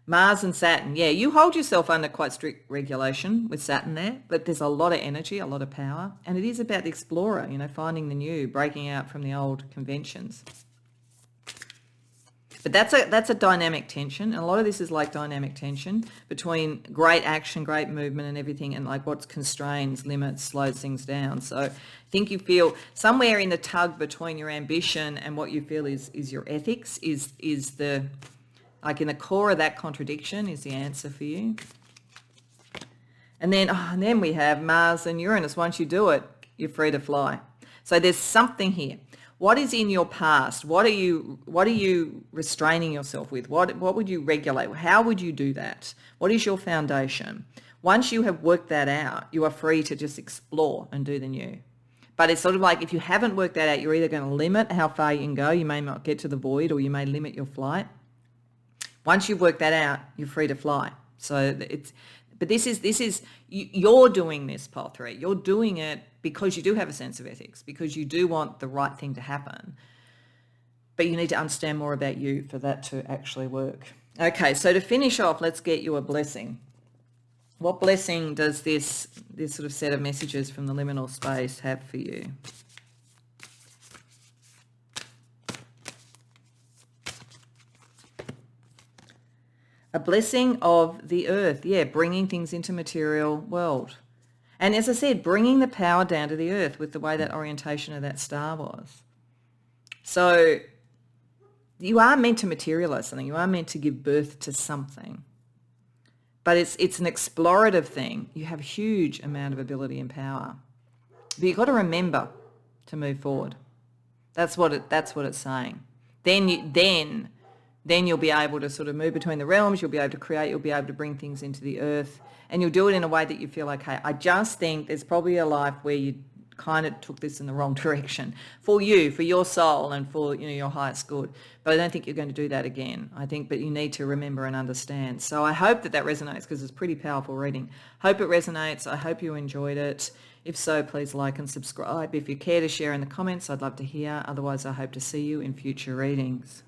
Mars and Saturn. Yeah, you hold yourself under quite strict regulation with Saturn there, but there's a lot of energy, a lot of power, and it is about the explorer, you know, finding the new, breaking out from the old conventions. But that's a dynamic tension, and a lot of this is like dynamic tension between great action, great movement and everything, and like what constrains, limits, slows things down. So I think you feel somewhere in the tug between your ambition and what you feel is your ethics is the... Like in the core of that contradiction is the answer for you. And then we have Mars and Uranus. Once you do it, you're free to fly. So there's something here. What is in your past? What are you restraining yourself with? What would you regulate? How would you do that? What is your foundation? Once you have worked that out, you are free to just explore and do the new. But it's sort of like if you haven't worked that out, you're either going to limit how far you can go. You may not get to the void, or you may limit your flight. Once you've worked that out, you're free to fly. So you're doing this, pile 3. You're doing it because you do have a sense of ethics, because you do want the right thing to happen. But you need to understand more about you for that to actually work. Okay, so to finish off, let's get you a blessing. What blessing does this sort of set of messages from the liminal space have for you? A blessing of the earth, yeah, bringing things into material world. And as I said, bringing the power down to the earth with the way that orientation of that star was. So you are meant to materialize something. You are meant to give birth to something. But it's an explorative thing. You have a huge amount of ability and power. But you've got to remember to move forward. That's what it's saying. Then you'll be able to sort of move between the realms, you'll be able to create, you'll be able to bring things into the earth, and you'll do it in a way that you feel like, hey, I just think there's probably a life where you kind of took this in the wrong direction for you, for your soul and for, you know, your highest good. But I don't think you're going to do that again. But you need to remember and understand. So I hope that resonates, because it's pretty powerful reading. Hope it resonates. I hope you enjoyed it. If so, please like and subscribe. If you care to share in the comments, I'd love to hear. Otherwise, I hope to see you in future readings.